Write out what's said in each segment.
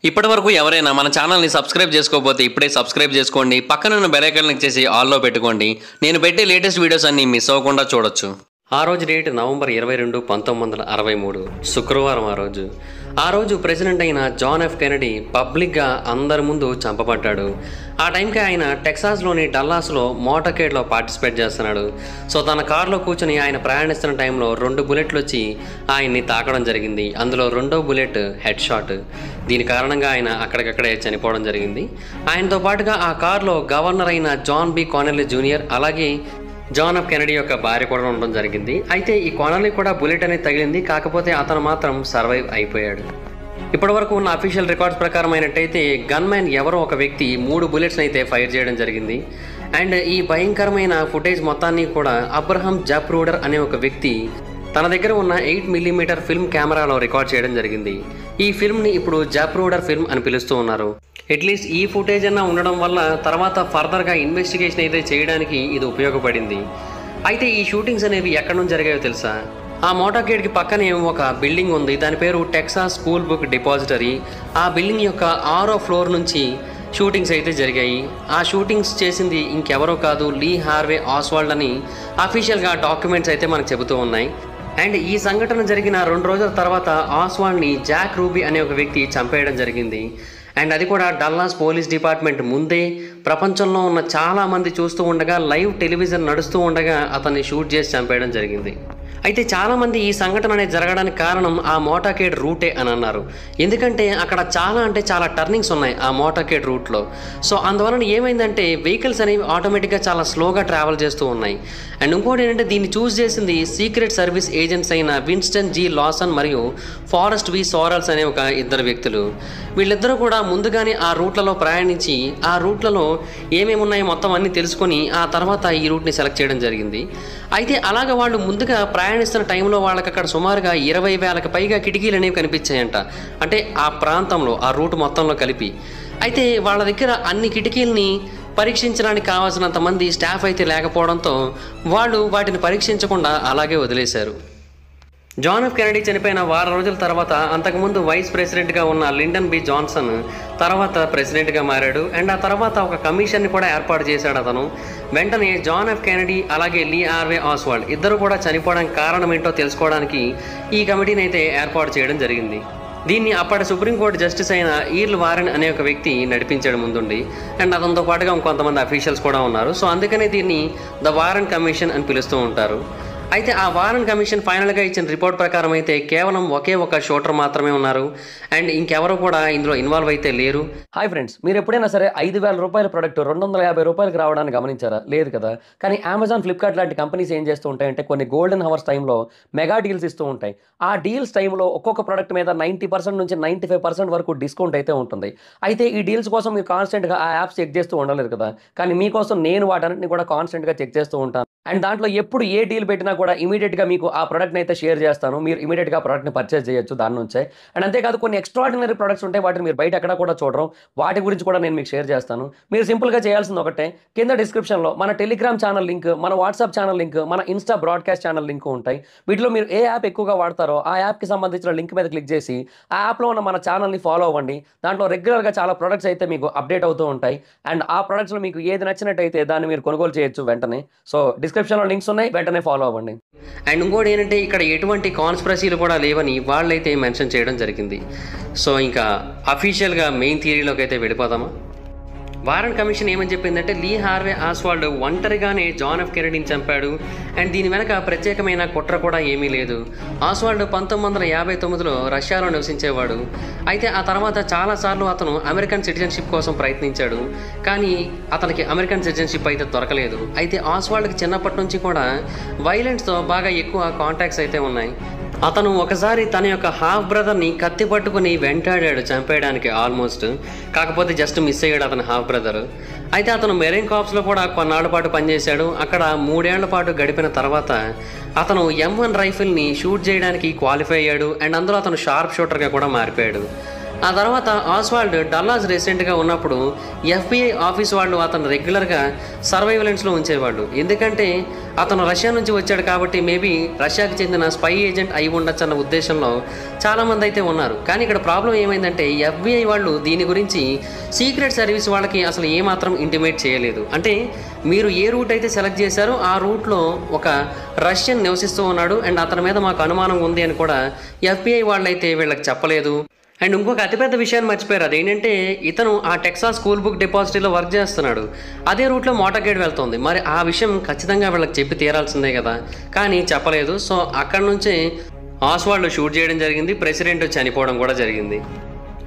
ఇప్పటివరకు ఎవరైనా మన ఛానల్ని సబ్స్క్రైబ్ చేసుకోకపోతే ఇప్పుడే సబ్స్క్రైబ్ చేసుకోండి. పక్కనున్న బెల్ ఐకాన్ క్లిక్ చేసి ఆల్లో పెట్టుకోండి. నేను పెట్టే లేటెస్ట్ వీడియోస్ అన్ని మిస్ అవ్వకుండా చూడొచ్చు. ఆ రోజు డేట్ నవంబర్ 22, 1963 శుక్రవారం. ఆ రోజు ప్రెసిడెంట్ అయిన జాన్ ఎఫ్ కెనడీ పబ్లిక్గా అందరి ముందు చంపబడ్డాడు. ఆ టైంకి ఆయన టెక్సాస్లోని డల్లాస్లో మోటార్కేడ్లో పార్టిసిపేట్ చేస్తున్నాడు. సో తన కారులో కూర్చొని ఆయన ప్రయాణిస్తున్న టైంలో 2 బుల్లెట్లు వచ్చి ఆయన్ని తాకడం జరిగింది. అందులో 2వ బుల్లెట్ హెడ్ షాట్. దీని కారణంగా ఆయన అక్కడికక్కడే చనిపోవడం జరిగింది. ఆయనతో పాటుగా ఆ కారులో గవర్నర్ అయిన జాన్ బి కానెల్లీ జూనియర్ అలాగే జాన్ ఎఫ్ కెనడీ యొక్క భార్య కూడా ఉండడం జరిగింది. అయితే ఈ కానెల్లీ కూడా బుల్లెట్ అనేది తగిలింది, కాకపోతే అతను మాత్రం సర్వైవ్ అయిపోయాడు. ఇప్పటివరకు ఉన్న అఫీషియల్ రికార్డ్స్ ప్రకారం అయినట్టయితే గన్మ్యాన్ ఎవరో ఒక వ్యక్తి 3 బుల్లెట్స్ని అయితే ఫైర్ చేయడం జరిగింది. అండ్ ఈ భయంకరమైన ఫుటేజ్ మొత్తాన్ని కూడా అబ్రహం జాప్రూడర్ అనే ఒక వ్యక్తి తన దగ్గర ఉన్న 8mm ఫిల్మ్ కెమెరాలో రికార్డ్ చేయడం జరిగింది. ఈ ఫిల్మ్ని ఇప్పుడు జాప్రూడర్ ఫిల్మ్ అని పిలుస్తూ ఉన్నారు. అట్లీస్ట్ ఈ ఫుటేజ్ అన్నా ఉండడం వల్ల తర్వాత ఫర్దర్గా ఇన్వెస్టిగేషన్ అయితే చేయడానికి ఇది ఉపయోగపడింది. అయితే ఈ షూటింగ్స్ అనేవి ఎక్కడి నుంచి జరిగాయో తెలుసా? ఆ మోటార్కేడ్కి పక్కనే ఒక బిల్డింగ్ ఉంది, దాని పేరు టెక్సాస్ స్కూల్ బుక్ డిపాజిటరీ. ఆ బిల్డింగ్ యొక్క 6వ ఫ్లోర్ నుంచి షూటింగ్స్ అయితే జరిగాయి. ఆ షూటింగ్స్ చేసింది ఇంకెవరో కాదు, లీ హార్వే ఆస్వాల్డ్ అని అఫీషియల్గా డాక్యుమెంట్స్ అయితే మనకు చెబుతూ ఉన్నాయి. అండ్ ఈ సంఘటన జరిగిన 2 రోజుల తర్వాత ఆస్వాల్డ్ని జాక్ రూబీ అనే ఒక వ్యక్తి చంపేయడం జరిగింది. అండ్ అది కూడా డల్లాస్ పోలీస్ డిపార్ట్మెంట్ ముందే ప్రపంచంలో ఉన్న చాలామంది చూస్తూ ఉండగా, లైవ్ టెలివిజన్ నడుస్తూ ఉండగా అతన్ని షూట్ చేసి చంపేయడం జరిగింది. అయితే చాలామంది ఈ సంఘటన అనేది జరగడానికి కారణం ఆ మోటార్కేడ్ రూటే అని అన్నారు. ఎందుకంటే అక్కడ చాలా టర్నింగ్స్ ఉన్నాయి ఆ మోటార్కేడ్ రూట్లో. సో అందువలన ఏమైందంటే వెహికల్స్ అనేవి ఆటోమేటిక్గా చాలా స్లోగా ట్రావెల్ చేస్తూ ఉన్నాయి. అండ్ ఇంకోటి ఏంటంటే దీన్ని చూస్ చేసింది సీక్రెట్ సర్వీస్ ఏజెంట్స్ అయిన విన్స్టన్ జీ లాసన్ మరియు ఫారెస్ట్ వి సోరల్స్ అనే ఒక 2 వ్యక్తులు. వీళ్ళిద్దరూ కూడా ముందుగానే ఆ రూట్లలో ప్రయాణించి ఆ రూట్లలో ఏమేమి ఉన్నాయో మొత్తం అన్నీ తెలుసుకొని ఆ తర్వాత ఈ రూట్ని సెలెక్ట్ చేయడం జరిగింది. అయితే అలాగ వాళ్ళు ముందుగా ప్రయాణిస్తున్న టైంలో వాళ్ళకి అక్కడ సుమారుగా 20,000కి పైగా కిటికీలు అనేవి కనిపించాయంట. అంటే ఆ ప్రాంతంలో ఆ రూట్ మొత్తంలో కలిపి. అయితే వాళ్ళ దగ్గర అన్ని కిటికీలని పరీక్షించడానికి కావాల్సినంత మంది స్టాఫ్ అయితే లేకపోవడంతో వాళ్ళు వాటిని పరీక్షించకుండా అలాగే వదిలేశారు. జాన్ ఎఫ్ కెనడీ చనిపోయిన వారం రోజుల తర్వాత అంతకుముందు వైస్ ప్రెసిడెంట్గా ఉన్న లిండన్ బి జాన్సన్ తర్వాత ప్రెసిడెంట్గా మారాడు. అండ్ ఆ తర్వాత ఒక కమిషన్ని కూడా ఏర్పాటు చేశాడు అతను. వెంటనే జాన్ ఎఫ్ కెనడీ అలాగే లీ హార్వే ఆస్వాల్డ్ ఇద్దరు కూడా చనిపోవడానికి కారణం ఏంటో తెలుసుకోవడానికి ఈ కమిటీని అయితే ఏర్పాటు చేయడం జరిగింది. దీన్ని అప్పటి సుప్రీంకోర్టు జస్టిస్ అయిన ఈర్ల్ వారెన్ అనే ఒక వ్యక్తి నడిపించాడు ముందుండి. అండ్ అతనితో పాటుగా కొంతమంది అఫీషియల్స్ కూడా ఉన్నారు. సో అందుకనే దీన్ని ద వారెన్ కమిషన్ అని పిలుస్తూ ఉంటారు. అయితే ఆ వారెన్ కమిషన్ ఫైనల్గా ఇచ్చిన రిపోర్ట్ ప్రకారం అయితే కేవలం ఒకే ఒక షూటర్ మాత్రమే ఉన్నారు. అండ్ ఇంకెవరు కూడా ఇందులో ఇన్వాల్వ్ అయితే లేరు. హాయ్ ఫ్రెండ్స్, మీరు ఎప్పుడైనా సరే 5,000 రూపాయల ప్రోడక్ట్ 250 రూపాయలకు రావడానికి గమనించారా? లేదు కదా. కానీ అమెజాన్, ఫ్లిప్కార్ట్ లాంటి కంపెనీస్ ఏం చేస్తూ ఉంటాయంటే కొన్ని గోల్డెన్ హవర్స్ టైంలో మెగా డీల్స్ ఇస్తూ ఉంటాయి. ఆ డీల్స్ టైంలో ఒక్కొక్క ప్రోడక్ట్ మీద 90% నుంచి 95% వరకు డిస్కౌంట్ అయితే ఉంటుంది. అయితే ఈ డీల్స్ కోసం మీరు కాన్స్టెంట్గా ఆ యాప్స్ చెక్ చేస్తూ ఉండలేదు కదా. కానీ మీకోసం నేను వాటన్నిటిని కూడా కాన్స్టెంట్గా చెక్ చేస్తూ ఉంటాను. అండ్ దాంట్లో ఎప్పుడు ఏ డీల్ పెట్టినా కూడా ఇమీడియట్గా మీకు ఆ ప్రోడక్ట్ని అయితే షేర్ చేస్తాను. మీరు ఇమీడియట్గా ఆ ప్రోడక్ట్ని పర్చేస్ చేయొచ్చు దాని నుంచే. అండ్ అంతేకాదు కొన్ని ఎక్స్ట్రాడినరీ ప్రొడక్ట్స్ ఉంటాయి, వాటిని మీరు బయట ఎక్కడ కూడా చూడరు. వాటి గురించి కూడా నేను మీకు షేర్ చేస్తాను. మీరు సింపుల్గా చేయాల్సింది ఒకటే, కింద డిస్క్రిప్షన్లో మన టెలిగ్రామ్ ఛానల్ లింక్, మన వాట్సాప్ ఛానల్ లింక్, మన ఇన్స్టా బ్రాడ్కాస్ట్ ఛానల్ లింక్ ఉంటాయి. వీటిలో మీరు ఏ యాప్ ఎక్కువగా వాడతారో ఆ యాప్కి సంబంధించిన లింక్ మీద క్లిక్ చేసి ఆ యాప్లో ఉన్న మన ఛానల్ని ఫాలో అవ్వండి. దాంట్లో రెగ్యులర్గా చాలా ప్రొడక్ట్స్ అయితే మీకు అప్డేట్ అవుతూ ఉంటాయి. అండ్ ఆ ప్రొడక్ట్స్లో మీకు ఏది నచ్చినట్టయితే దాన్ని మీరు కొనుగోలు చేయొచ్చు వెంటనే. సో డిస్క్రిప్షన్లో లింక్స్ ఉన్నాయి, వెంటనే ఫాలో అవ్వండి. అండ్ ఇంకోటి ఏంటంటే ఇక్కడ ఎటువంటి కాన్స్పిరసీలు కూడా లేవని వాళ్ళైతే మెన్షన్ చేయడం జరిగింది. సో ఇంకా అఫీషియల్గా మెయిన్ థియరీలోకి అయితే వెళ్ళిపోదామా? వారెన్ కమిషన్ ఏమని చెప్పిందంటే లీ హార్వే ఆస్వాల్డ్ ఒంటరిగానే జాన్ ఎఫ్ కెనడీని చంపాడు. అండ్ దీని వెనక ప్రత్యేకమైన కుట్ర కూడా ఏమీ లేదు. ఆస్వాల్డ్ 1959లో రష్యాలో నివసించేవాడు. అయితే ఆ తర్వాత చాలాసార్లు అతను అమెరికన్ సిటిజన్షిప్ కోసం ప్రయత్నించాడు, కానీ అతనికి అమెరికన్ సిటిజన్షిప్ అయితే దొరకలేదు. అయితే ఆస్వాల్డ్కి చిన్నప్పటి నుంచి కూడా వైలెన్స్తో బాగా ఎక్కువ కాంటాక్ట్స్ అయితే ఉన్నాయి. అతను ఒకసారి తన యొక్క హాఫ్ బ్రదర్ని కత్తి పట్టుకుని వెంటాడాడు చంపేయడానికి ఆల్మోస్ట్. కాకపోతే జస్ట్ మిస్ అయ్యాడు అతని హాఫ్ బ్రదర్. అయితే అతను మెరైన్ కార్ప్స్లో కూడా కొన్నాళ్ళ పాటు పనిచేశాడు. అక్కడ 3 ఏళ్ల పాటు గడిపిన తర్వాత అతను M1 రైఫిల్ని షూట్ చేయడానికి క్వాలిఫై అయ్యాడు. అండ్ అందులో అతను షార్ప్ షూటర్గా కూడా మారిపోయాడు. ఆ తర్వాత ఆస్వాల్డ్ డల్లాస్ రెసిడెంట్గా ఉన్నప్పుడు FBI ఆఫీస్ వాళ్ళు అతను రెగ్యులర్గా సర్వైలెన్స్లో ఉంచేవాళ్ళు. ఎందుకంటే అతను రష్యా నుంచి వచ్చాడు కాబట్టి మేబీ రష్యాకి చెందిన స్పై ఏజెంట్ అయి ఉండొచ్చు అన్న ఉద్దేశంలో చాలామంది అయితే ఉన్నారు. కానీ ఇక్కడ ప్రాబ్లం ఏమైందంటే FBI వాళ్ళు దీని గురించి సీక్రెట్ సర్వీస్ వాళ్ళకి అసలు ఏమాత్రం ఇంటిమేట్ చేయలేదు. అంటే మీరు ఏ రూట్ అయితే సెలెక్ట్ చేశారో ఆ రూట్లో ఒక రష్యన్ నివసిస్తూ ఉన్నాడు అండ్ అతని మీద మాకు అనుమానం ఉంది అని కూడా FBI వాళ్ళైతే వీళ్ళకి చెప్పలేదు. అండ్ ఇంకొక అతిపెద్ద విషయాన్ని మర్చిపోయారు. అదేంటంటే ఇతను ఆ టెక్సాస్ స్కూల్ బుక్ డిపాజిటరీలో వర్క్ చేస్తున్నాడు. అదే రూట్లో మోటార్గేడ్ వెళ్తుంది. మరి ఆ విషయం ఖచ్చితంగా వీళ్ళకి చెప్పి తీరాల్సిందే కదా, కానీ చెప్పలేదు. సో అక్కడ నుంచే ఆస్వాల్డ్ షూట్ చేయడం జరిగింది, ప్రెసిడెంట్ చనిపోవడం కూడా జరిగింది.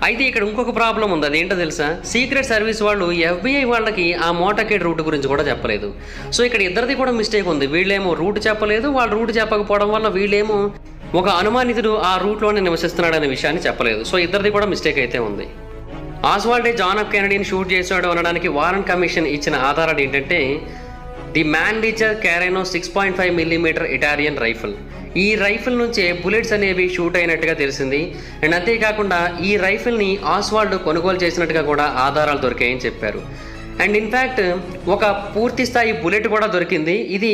అయితే ఇక్కడ ఇంకొక ప్రాబ్లం ఉంది. అదేంటో తెలుసా, సీక్రెట్ సర్వీస్ వాళ్ళు FBI వాళ్ళకి ఆ మోటార్గేడ్ రూట్ గురించి కూడా చెప్పలేదు. సో ఇక్కడ ఇద్దరిది కూడా మిస్టేక్ ఉంది. వీళ్ళేమో రూట్ చెప్పలేదు, వాళ్ళు రూట్ చెప్పకపోవడం వల్ల వీళ్ళేమో ఒక అనుమానితుడు ఆ రూట్లోనే నివసిస్తున్నాడనే విషయాన్ని చెప్పలేదు. సో ఇద్దరిది కూడా మిస్టేక్ అయితే ఉంది. ఆస్వాల్డే జాన్ ఎఫ్ కెనడీని షూట్ చేశాడు అనడానికి వారన్ కమిషన్ ఇచ్చిన ఆధారాలు ఏంటంటే ది మ్యాన్లీచర్ క్యారెనో 6.5 mm ఇటాలియన్ రైఫిల్. ఈ రైఫిల్ నుంచే బుల్లెట్స్ అనేవి షూట్ అయినట్టుగా తెలిసింది. అండ్ అంతేకాకుండా ఈ రైఫిల్ని ఆస్వాల్డ్ కొనుగోలు చేసినట్టుగా కూడా ఆధారాలు దొరికాయని చెప్పారు. అండ్ ఇన్ఫ్యాక్ట్ ఒక పూర్తి స్థాయి బుల్లెట్ కూడా దొరికింది. ఇది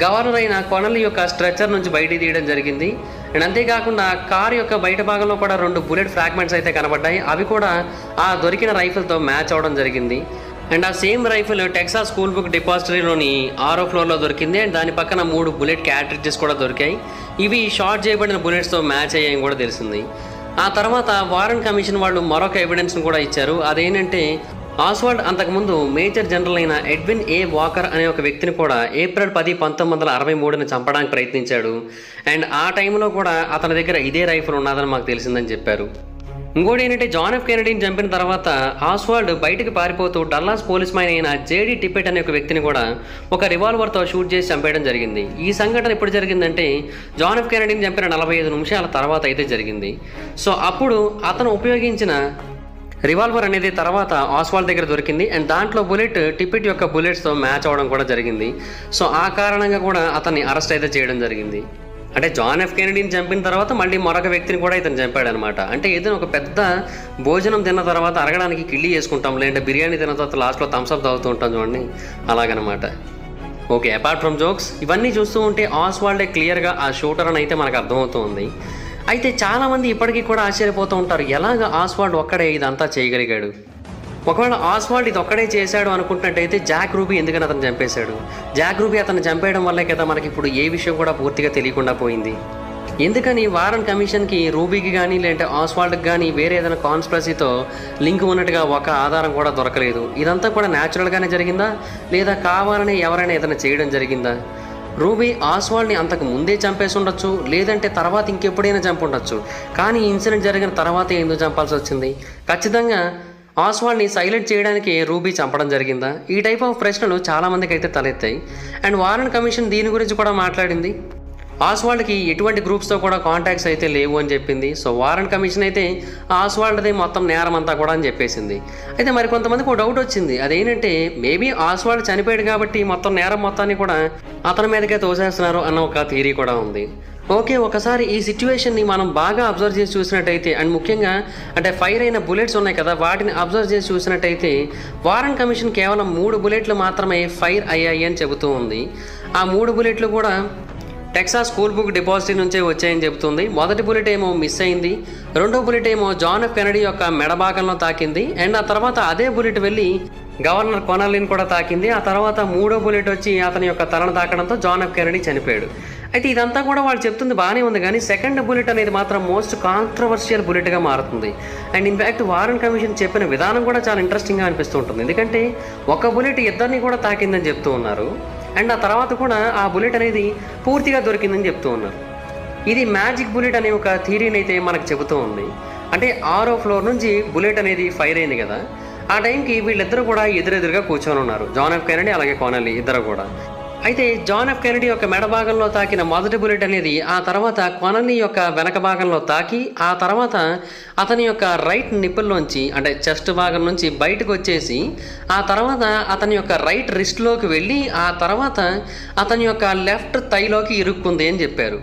గవర్నర్ అయిన కొనల్ యొక్క స్ట్రెచర్ నుంచి బయటికి తీయడం జరిగింది. అండ్ అంతేకాకుండా కార్ యొక్క బయట భాగంలో కూడా 2 బుల్లెట్ ఫ్రాగ్మెంట్స్ అయితే కనబడ్డాయి. అవి కూడా ఆ దొరికిన రైఫిల్తో మ్యాచ్ అవడం జరిగింది. అండ్ ఆ same rifle Texas school book డిపాజిటరీలోని 6వ ఫ్లోర్లో దొరికింది. అండ్ దాని పక్కన 3 బుల్లెట్ క్యాట్రిడ్జెస్ కూడా దొరికాయి. ఇవి షార్ట్ చేయబడిన బుల్లెట్స్తో మ్యాచ్ అయ్యాయని కూడా తెలిసింది. ఆ తర్వాత వారన్ కమిషన్ వాళ్ళు మరొక ఎవిడెన్స్ను కూడా ఇచ్చారు. అదేంటంటే ఆస్వాల్డ్ అంతకుముందు మేజర్ జనరల్ అయిన ఎడ్విన్ ఏ వాకర్ అనే ఒక వ్యక్తిని కూడా ఏప్రిల్ 10, 1963 చంపడానికి ప్రయత్నించాడు. అండ్ ఆ టైంలో కూడా అతని దగ్గర ఇదే రైఫిల్ ఉన్నదని మాకు తెలిసిందని చెప్పారు. ఇంకోటి ఏంటంటే జాన్ ఎఫ్ కెనడీని చంపిన తర్వాత ఆస్వాల్డ్ బయటకు పారిపోతూ డల్లాస్ పోలీస్ మైన్ అయిన జేడీ టిప్పెట్ అనే ఒక వ్యక్తిని కూడా ఒక రివాల్వర్తో షూట్ చేసి చంపేయడం జరిగింది. ఈ సంఘటన ఎప్పుడు జరిగిందంటే జాన్ ఎఫ్ కెనడీని చంపిన 45 నిమిషాల తర్వాత అయితే జరిగింది. సో అప్పుడు అతను ఉపయోగించిన రివాల్వర్ అనేది తర్వాత ఆస్వాల్డ్ దగ్గర దొరికింది. అండ్ దాంట్లో బుల్లెట్ టిప్పెట్ యొక్క బుల్లెట్స్తో మ్యాచ్ అవ్వడం కూడా జరిగింది. సో ఆ కారణంగా కూడా అతన్ని అరెస్ట్ అయితే చేయడం జరిగింది. అంటే జాన్ ఎఫ్ కెనడీని చంపిన తర్వాత మళ్ళీ మరొక వ్యక్తిని కూడా ఇతను చంపాడు అనమాట. అంటే ఏదైనా ఒక పెద్ద భోజనం తిన్న తర్వాత అరగడానికి కిళ్ళి చేసుకుంటాం, లేదంటే బిర్యానీ తిన్న తర్వాత లాస్ట్లో థమ్స్అప్ తాగుతూ ఉంటాం చూడండి, అలాగనమాట. ఓకే, అపార్ట్ ఫ్రమ్ జోక్స్, ఇవన్నీ చూస్తూ ఉంటే ఆస్వాల్డే క్లియర్గా ఆ షూటర్ అని అయితే మనకు అర్థమవుతుంది. అయితే చాలామంది ఇప్పటికీ కూడా ఆశ్చర్యపోతూ ఉంటారు, ఎలాగ ఆస్వాల్డ్ ఒక్కడే ఇదంతా చేయగలిగాడు. ఒకవేళ ఆస్వాల్డ్ ఇది ఒక్కడే చేశాడు అనుకుంటున్నట్టయితే జాక్ రూబీ ఎందుకని అతను చంపేశాడు? జాక్ రూబీ అతను చంపేయడం వల్లే కదా మనకి ఇప్పుడు ఏ విషయం కూడా పూర్తిగా తెలియకుండా పోయింది. ఎందుకని వారన్ కమిషన్కి రూబీకి కానీ లేదంటే ఆస్వాల్డ్కి కానీ వేరే ఏదైనా కాన్స్పిరసీతో లింక్ ఉన్నట్టుగా ఒక ఆధారం కూడా దొరకలేదు? ఇదంతా కూడా న్యాచురల్గానే జరిగిందా, లేదా కావాలని ఎవరైనా ఏదైనా చేయడం జరిగిందా? రూబీ ఆస్వాల్డ్ని అంతకు ముందే చంపేసి ఉండొచ్చు, లేదంటే తర్వాత ఇంకెప్పుడైనా చంపుండొచ్చు. కానీ ఇన్సిడెంట్ జరిగిన తర్వాత ఎందుకు చంపాల్సి వచ్చింది? ఖచ్చితంగా ఆస్వాల్డ్ని సైలెంట్ చేయడానికి రూబీ చంపడం జరిగిందా? ఈ టైప్ ఆఫ్ ప్రశ్నలు చాలామందికి అయితే తలెత్తాయి. అండ్ వారన్ కమిషన్ దీని గురించి కూడా మాట్లాడింది. ఆస్వాల్డ్కి ఎటువంటి గ్రూప్స్తో కూడా కాంటాక్ట్స్ అయితే లేవు అని చెప్పింది. సో వారన్ కమిషన్ అయితే ఆస్వాల్డ్దే మొత్తం నేరం అంతా కూడా అని చెప్పేసింది. అయితే మరి కొంతమందికి ఒక డౌట్ వచ్చింది. అదేంటంటే మేబీ ఆస్వాల్డ్ చనిపోయాడు కాబట్టి మొత్తం నేరం మొత్తాన్ని కూడా అతని మీదకే తోసేస్తున్నారు అన్న ఒక థియరీ కూడా ఉంది. ఓకే, ఒకసారి ఈ సిచ్యువేషన్ని మనం బాగా అబ్జర్వ్ చేసి చూసినట్టయితే, అండ్ ముఖ్యంగా అంటే ఫైర్ అయిన బుల్లెట్స్ ఉన్నాయి కదా, వాటిని అబ్జర్వ్ చేసి చూసినట్టయితే వారన్ కమిషన్ కేవలం 3 బుల్లెట్లు మాత్రమే ఫైర్ అయ్యాయి అని చెబుతూ ఉంది. ఆ 3 బుల్లెట్లు కూడా టెక్సాస్ స్కూల్ బుక్ డిపాజిటరీ నుంచే వచ్చాయని చెబుతుంది. మొదటి బుల్లెట్ ఏమో మిస్ అయింది, రెండో బుల్లెట్ ఏమో జాన్ ఎఫ్ కెనడీ యొక్క మెడ భాగంలో తాకింది. అండ్ ఆ తర్వాత అదే బుల్లెట్ వెళ్ళి గవర్నర్ కొనల్ని కూడా తాకింది. ఆ తర్వాత 3వ బుల్లెట్ వచ్చి అతని యొక్క తలను తాకడంతో జాన్ ఎఫ్ కెనడీ చనిపోయాడు. అయితే ఇదంతా కూడా వాళ్ళు చెప్తుంది బాగానే ఉంది, కానీ సెకండ్ బుల్లెట్ అనేది మాత్రం మోస్ట్ కాంట్రవర్షియల్ బుల్లెట్గా మారుతుంది. అండ్ ఇన్ఫ్యాక్ట్ వారన్ కమిషన్ చెప్పిన విధానం కూడా చాలా ఇంట్రెస్టింగ్గా అనిపిస్తూ ఉంటుంది. ఎందుకంటే ఒక బుల్లెట్ ఇద్దరిని కూడా తాకిందని చెప్తూ ఉన్నారు. అండ్ ఆ తర్వాత కూడా ఆ బుల్లెట్ అనేది పూర్తిగా దొరికిందని చెప్తూ ఉన్నారు. ఇది మ్యాజిక్ బుల్లెట్ అనే ఒక థియరీని అయితే మనకు చెబుతూ ఉంది. అంటే 6వ ఫ్లోర్ నుంచి బుల్లెట్ అనేది ఫైర్ అయింది కదా, ఆ టైంకి వీళ్ళిద్దరూ కూడా ఎదురెదురుగా కూర్చొని ఉన్నారు, జాన్ ఎఫ్ కెనడీ అలాగే కొనల్లి ఇద్దరు కూడా. అయితే జాన్ ఎఫ్ కెనడీ యొక్క మెడ భాగంలో తాకిన మొదటి బుల్లెట్ అనేది ఆ తర్వాత కొనల్లి యొక్క వెనక భాగంలో తాకి ఆ తర్వాత అతని యొక్క రైట్ నిప్పుల్లోంచి అంటే చెస్ట్ భాగం నుంచి బయటకు వచ్చేసి ఆ తర్వాత అతని యొక్క రైట్ రిస్ట్లోకి వెళ్ళి ఆ తర్వాత అతని యొక్క లెఫ్ట్ థైలోకి ఇరుక్కుంది అని చెప్పారు.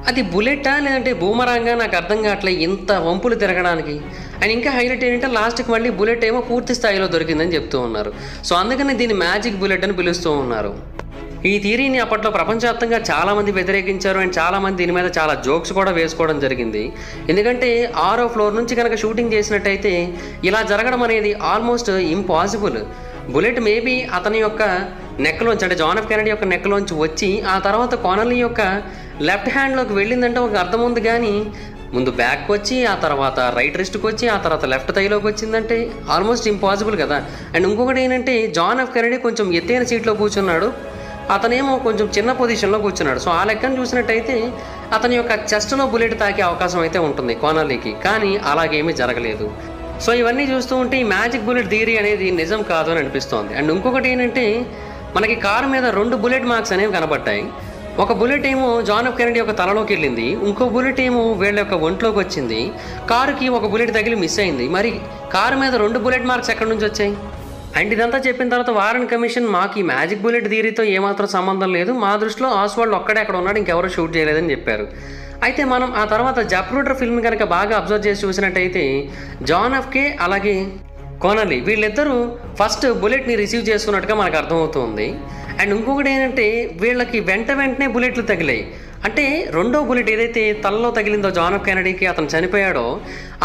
అది బుల్లెటా లేదంటే బూమరాంగా నాకు అర్థం కావట్లే ఇంత వంపులు తిరగడానికి. అండ్ ఇంకా హైలైట్ ఏంటంటే లాస్ట్కి మళ్ళీ బుల్లెట్ ఏమో పూర్తి స్థాయిలో దొరికిందని చెప్తూ ఉన్నారు. సో అందుకని దీన్ని మ్యాజిక్ బుల్లెట్ అని పిలుస్తూ ఉన్నారు. ఈ థియరీని అప్పట్లో ప్రపంచవ్యాప్తంగా చాలామంది వ్యతిరేకించారు అండ్ చాలామంది దీని మీద చాలా జోక్స్ కూడా వేసుకోవడం జరిగింది. ఎందుకంటే 6వ ఫ్లోర్ నుంచి కనుక షూటింగ్ చేసినట్టయితే ఇలా జరగడం అనేది ఆల్మోస్ట్ ఇంపాసిబుల్. బుల్లెట్ మేబీ అతని యొక్క నెక్లోంచి, అంటే జాన్ ఎఫ్ కెనడీ యొక్క నెక్లోంచి వచ్చి ఆ తర్వాత కానల్లీ యొక్క లెఫ్ట్ హ్యాండ్లోకి వెళ్ళిందంటే ఒక అర్థం ఉంది, కానీ ముందు బ్యాక్ వచ్చి ఆ తర్వాత రైట్ రిస్ట్కి వచ్చి ఆ తర్వాత లెఫ్ట్ థైలోకి వచ్చిందంటే ఆల్మోస్ట్ ఇంపాసిబుల్ కదా. అండ్ ఇంకొకటి ఏంటంటే జాన్ ఎఫ్ కెనడీ కొంచెం ఎత్తైన సీట్లో కూర్చున్నాడు, అతనేమో కొంచెం చిన్న పొజిషన్లో కూర్చున్నాడు. సో ఆ లెక్కను చూసినట్టయితే అతని యొక్క చెస్ట్లో బుల్లెట్ తాకే అవకాశం అయితే ఉంటుంది కానల్లీకి, కానీ అలాగేమీ జరగలేదు. సో ఇవన్నీ చూస్తూ ఉంటే ఈ మ్యాజిక్ బుల్లెట్ థియరీ అనేది నిజం కాదు అని అనిపిస్తోంది. అండ్ ఇంకొకటి ఏంటంటే మనకి కారు మీద 2 బుల్లెట్ మార్క్స్ అనేవి కనబడ్డాయి. ఒక బుల్లెట్ ఏమో జాన్ ఎఫ్ కెనడీ యొక్క తలలోకి వెళ్ళింది, ఇంకో బుల్లెట్ ఏమో వీళ్ళ యొక్క ఒంట్లోకి వచ్చింది. కారుకి ఒక బుల్లెట్ తగిలి మిస్ అయింది. మరి కారు మీద 2 బుల్లెట్ మార్క్స్ ఎక్కడి నుంచి వచ్చాయి? అండ్ ఇదంతా చెప్పిన తర్వాత వారన్ కమిషన్ మాకు ఈ మ్యాజిక్ బుల్లెట్ థియరీతో ఏమాత్రం సంబంధం లేదు, మా దృష్టిలో ఆస్వాల్డ్ ఒక్కడే అక్కడ ఉన్నాడు, ఇంకెవరూ షూట్ చేయలేదని చెప్పారు. అయితే మనం ఆ తర్వాత జాప్రూటర్ ఫిల్మ్ కనుక బాగా అబ్జర్వ్ చేసి చూసినట్టయితే జాన్ ఎఫ్ కే అలాగే కానల్లీ వీళ్ళిద్దరూ ఫస్ట్ బుల్లెట్ని రిసీవ్ చేసుకున్నట్టుగా మనకు అర్థమవుతుంది. అండ్ ఇంకొకటి ఏంటంటే వీళ్ళకి వెంటనే బుల్లెట్లు తగిలాయి. అంటే రెండో బుల్లెట్ ఏదైతే తలలో తగిలిందో జాన్ ఎఫ్ కెనడీకి, అతను చనిపోయాడో,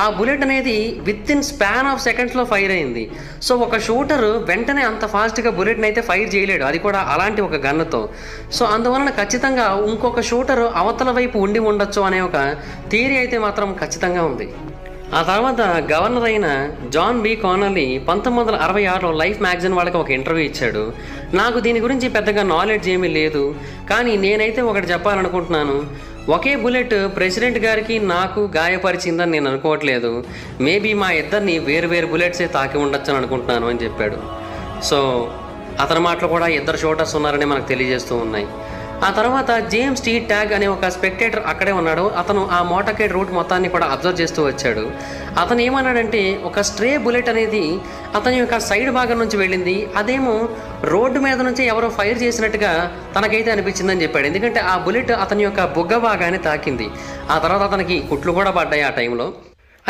ఆ బుల్లెట్ అనేది విత్ ఇన్ స్పాన్ ఆఫ్ సెకండ్స్లో ఫైర్ అయింది. సో ఒక షూటర్ వెంటనే అంత ఫాస్ట్గా బుల్లెట్ని అయితే ఫైర్ చేయలేడు, అది కూడా అలాంటి ఒక గన్నుతో. సో అందువలన ఖచ్చితంగా ఇంకొక షూటర్ అవతల వైపు ఉండి ఉండొచ్చు అనే ఒక థియరీ అయితే మాత్రం ఖచ్చితంగా ఉంది. ఆ తర్వాత గవర్నర్ అయిన జాన్ బి కానల్లీ 1966లో లైఫ్ మ్యాగజైన్ వాళ్ళకి ఒక ఇంటర్వ్యూ ఇచ్చాడు. నాకు దీని గురించి పెద్దగా నాలెడ్జ్ ఏమీ లేదు, కానీ నేనైతే ఒకటి చెప్పాలనుకుంటున్నాను. ఒకే బుల్లెట్ ప్రెసిడెంట్ గారికి నాకు గాయపరిచిందని నేను అనుకోవట్లేదు, మేబీ మా ఇద్దరిని వేరు బుల్లెట్సే తాకి ఉండొచ్చు అని అనుకుంటున్నాను అని చెప్పాడు. సో అతని మాటలు కూడా 2 షూటర్స్ ఉన్నారని మనకు తెలియజేస్తూ ఉన్నాయి. ఆ తర్వాత జేమ్స్ టీ ట్యాగ్ అనే ఒక స్పెక్టేటర్ అక్కడే ఉన్నాడు. అతను ఆ మోటార్కేడ్ రూట్ మొత్తాన్ని కూడా అబ్జర్వ్ చేస్తూ వచ్చాడు. అతను ఏమన్నాడంటే ఒక స్ట్రే బుల్లెట్ అనేది అతని యొక్క సైడ్ భాగం నుంచి వెళ్ళింది, అదేమో రోడ్డు మీద నుంచి ఎవరో ఫైర్ చేసినట్టుగా తనకైతే అనిపించిందని చెప్పాడు. ఎందుకంటే ఆ బుల్లెట్ అతని యొక్క బుగ్గ భాగాన్ని తాకింది. ఆ తర్వాత అతనికి కుట్లు కూడా పడ్డాయి ఆ టైంలో.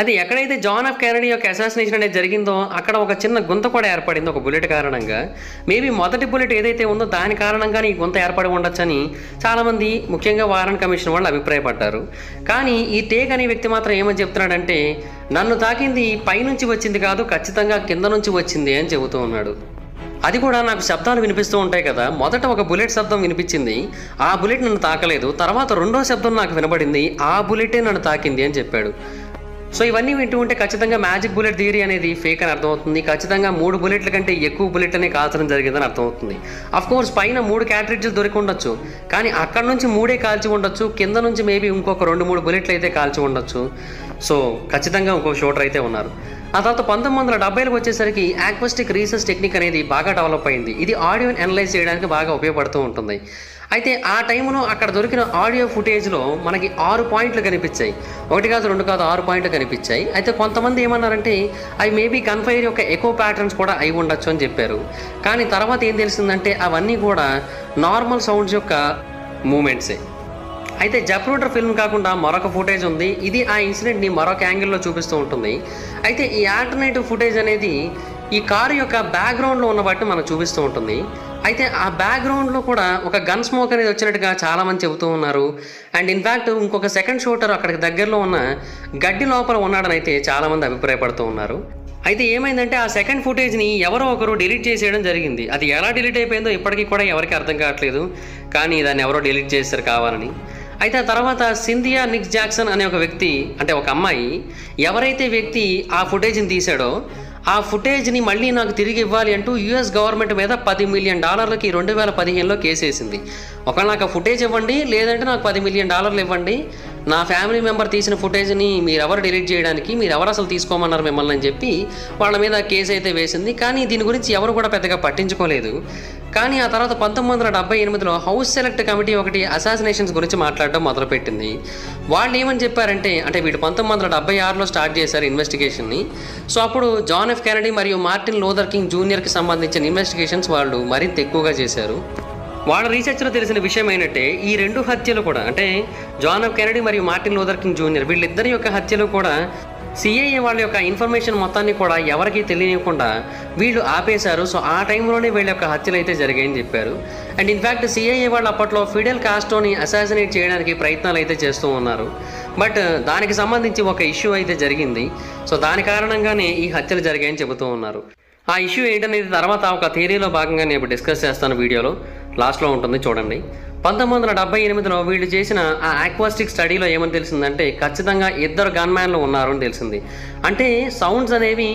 అది ఎక్కడైతే జాన్ ఎఫ్ కెనడీ యొక్క అసాసినేషన్ అనేది జరిగిందో అక్కడ ఒక చిన్న గుంత కూడా ఏర్పడింది ఒక బుల్లెట్ కారణంగా. మేబీ మొదటి బుల్లెట్ ఏదైతే ఉందో దాని కారణంగానే ఈ గుంత ఏర్పడి ఉండొచ్చని చాలామంది, ముఖ్యంగా వారన్ కమిషన్ వాళ్ళు అభిప్రాయపడ్డారు. కానీ ఈ టేక్ అనే వ్యక్తి మాత్రం ఏమని చెప్తున్నాడంటే నన్ను తాకింది పైనుంచి వచ్చింది కాదు, ఖచ్చితంగా కింద నుంచి వచ్చింది అని చెబుతూ ఉన్నాడు. అది కూడా నాకు శబ్దాలు వినిపిస్తూ ఉంటాయి కదా, మొదట ఒక బుల్లెట్ శబ్దం వినిపించింది, ఆ బుల్లెట్ నన్ను తాకలేదు, తర్వాత రెండో శబ్దం నాకు వినబడింది, ఆ బుల్లెటే నన్ను తాకింది అని చెప్పాడు. సో ఇవన్నీ వింటూ ఉంటే ఖచ్చితంగా మ్యాజిక్ బుల్లెట్ థియరీ అనేది ఫేక్ అని అర్థమవుతుంది. ఖచ్చితంగా 3 బుల్లెట్ల కంటే ఎక్కువ బుల్లెట్లనే కాల్చడం జరిగిందని అర్థమవుతుంది. అఫ్కోర్స్ పైన 3 క్యాట్రిడ్జ్లు దొరికి ఉండొచ్చు, కానీ అక్కడ నుంచి 3 కాల్చి ఉండొచ్చు, కింద నుంచి మేబీ ఇంకొక 2-3 బుల్లెట్లు అయితే కాల్చి ఉండొచ్చు. సో ఖచ్చితంగా ఇంకో షూటర్ అయితే ఉన్నారు. ఆ తర్వాత 1970లకు వచ్చేసరికి యాక్వస్టిక్ రీసెర్చ్ టెక్నిక్ అనేది బాగా డెవలప్ అయింది. ఇది ఆడియోని అనలైజ్ చేయడానికి బాగా ఉపయోగపడుతూ ఉంటుంది. అయితే ఆ టైంలో అక్కడ దొరికిన ఆడియో ఫుటేజ్లో మనకి 6 పాయింట్లు కనిపించాయి. 1 కాదు 2 కాదు 6 పాయింట్లు కనిపించాయి. అయితే కొంతమంది ఏమన్నారంటే అవి మేబీ గన్ఫైర్ యొక్క ఎకో ప్యాటర్న్స్ కూడా అయి ఉండొచ్చు అని చెప్పారు. కానీ తర్వాత ఏం తెలిసిందంటే అవన్నీ కూడా నార్మల్ సౌండ్స్ యొక్క మూమెంట్సే. అయితే జాప్రూటర్ ఫిల్మ్ కాకుండా మరొక ఫుటేజ్ ఉంది, ఇది ఆ ఇన్సిడెంట్ని మరొక యాంగిల్లో చూపిస్తూ ఉంటుంది. అయితే ఈ ఆల్టర్నేటివ్ ఫుటేజ్ అనేది ఈ కారు యొక్క బ్యాక్గ్రౌండ్లో ఉన్న వాటిని మనకు చూపిస్తూ ఉంటుంది. అయితే ఆ బ్యాక్గ్రౌండ్లో కూడా ఒక గన్ స్మోక్ అనేది వచ్చినట్టుగా చాలామంది చెబుతూ ఉన్నారు. అండ్ ఇన్ఫ్యాక్ట్ ఇంకొక సెకండ్ షూటర్ అక్కడికి దగ్గరలో ఉన్న గడ్డి లోపల ఉన్నాడని అయితే చాలామంది అభిప్రాయపడుతూ ఉన్నారు. అయితే ఏమైందంటే ఆ సెకండ్ ఫుటేజ్ని ఎవరో ఒకరు డిలీట్ చేసేయడం జరిగింది. అది ఎలా డిలీట్ అయిపోయిందో ఇప్పటికీ కూడా ఎవరికి అర్థం కావట్లేదు, కానీ దాన్ని ఎవరో డిలీట్ చేశారు కావాలని. అయితే ఆ తర్వాత సింథియా నిక్స్ జాక్సన్ అనే ఒక వ్యక్తి, అంటే ఒక అమ్మాయి, ఎవరైతే వ్యక్తి ఆ ఫుటేజ్ని తీశాడో ఆ ఫుటేజ్ని మళ్ళీ నాకు తిరిగి ఇవ్వాలి అంటూ యుఎస్ గవర్నమెంట్ మీద $10 మిలియన్ 2015లో కేసు వేసింది. ఒకవేళ నాకు ఆ ఫుటేజ్ ఇవ్వండి, లేదంటే నాకు $10 మిలియన్ ఇవ్వండి, నా ఫ్యామిలీ మెంబర్ తీసిన ఫుటేజ్ని మీరెవరు డిలీట్ చేయడానికి, మీరెవరు అసలు తీసుకోమన్నారు మిమ్మల్ని అని చెప్పి వాళ్ళ మీద కేసు అయితే వేసింది. కానీ దీని గురించి ఎవరు కూడా పెద్దగా పట్టించుకోలేదు. కానీ ఆ తర్వాత 1978లో హౌస్ సెలెక్ట్ కమిటీ ఒకటి అసాసినేషన్స్ గురించి మాట్లాడడం మొదలుపెట్టింది. వాళ్ళు ఏమని చెప్పారంటే, అంటే వీళ్ళు 1976లో స్టార్ట్ చేశారు ఇన్వెస్టిగేషన్ని. సో అప్పుడు జాన్ ఎఫ్ కెనడీ మరియు మార్టిన్ లూథర్ కింగ్ జూనియర్కి సంబంధించిన ఇన్వెస్టిగేషన్స్ వాళ్ళు మరింత ఎక్కువగా చేశారు. వాళ్ళ రీసెర్చ్లో తెలిసిన విషయం ఏంటంటే ఈ 2 హత్యలు కూడా, అంటే జాన్ ఎఫ్ కెనడీ మరియు మార్టిన్ లూథర్ కింగ్ జూనియర్, వీళ్ళిద్దరి యొక్క హత్యలు కూడా సిఐఏ వాళ్ళ యొక్క ఇన్ఫర్మేషన్ మొత్తాన్ని కూడా ఎవరికీ తెలియకుండా వీళ్ళు ఆపేశారు. సో ఆ టైంలోనే వీళ్ళ యొక్క హత్యలు అయితే జరిగాయని చెప్పారు. అండ్ ఇన్ఫ్యాక్ట్ సిఐఏ వాళ్ళు అప్పట్లో ఫిడెల్ కాస్ట్రోని అసాసినేట్ చేయడానికి ప్రయత్నాలు అయితే చేస్తూ ఉన్నారు. బట్ దానికి సంబంధించి ఒక ఇష్యూ అయితే జరిగింది. సో దాని కారణంగానే ఈ హత్యలు జరిగాయని చెబుతూ ఉన్నారు. ఆ ఇష్యూ ఏంటనేది తర్వాత ఒక థియరీలో భాగంగా నేను డిస్కస్ చేస్తాను. వీడియోలో లాస్ట్లో ఉంటుంది, చూడండి. 1978లో వీళ్ళు చేసిన ఆ ఆక్వాస్టిక్ స్టడీలో ఏమని తెలిసిందంటే ఖచ్చితంగా 2 గన్మ్యాన్లు ఉన్నారు అని తెలిసింది. అంటే సౌండ్స్ అనేవి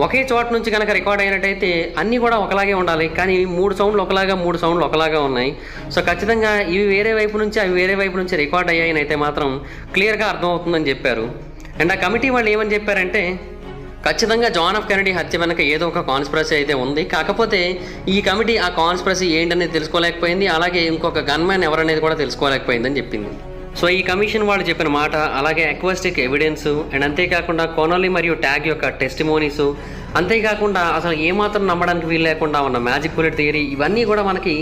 ఒకే చోట నుంచి కనుక రికార్డ్ అయినట్టయితే అన్నీ కూడా ఒకలాగే ఉండాలి, కానీ 3 సౌండ్లు ఒకలాగా 3 సౌండ్లు ఒకలాగా ఉన్నాయి. సో ఖచ్చితంగా ఇవి వేరే వైపు నుంచి అవి వేరే వైపు నుంచి రికార్డ్ అయ్యాయని అయితే మాత్రం క్లియర్గా అర్థమవుతుందని చెప్పారు. అండ్ ఆ కమిటీ వాళ్ళు ఏమని చెప్పారంటే ఖచ్చితంగా జాన్ ఎఫ్ కెనడీ హత్య వెనక ఏదో ఒక కాన్స్పిరసీ అయితే ఉంది. కాకపోతే ఈ కమిటీ ఆ కాన్స్పిరసీ ఏంటనేది తెలుసుకోలేకపోయింది, అలాగే ఇంకొక గన్మ్యాన్ ఎవరనేది కూడా తెలుసుకోలేకపోయిందని చెప్పింది. సో ఈ కమిషన్ వాళ్ళు చెప్పిన మాట, అలాగే అక్వాస్టిక్ ఎవిడెన్స్, అండ్ అంతేకాకుండా కొనోలి మరియు ట్యాగ్ యొక్క టెస్టిమోనీస్, అంతేకాకుండా అసలు ఏమాత్రం నమ్మడానికి వీలు లేకుండా ఉన్న మ్యాజిక్ బుల్లెట్ థియరీ, ఇవన్నీ కూడా మనకి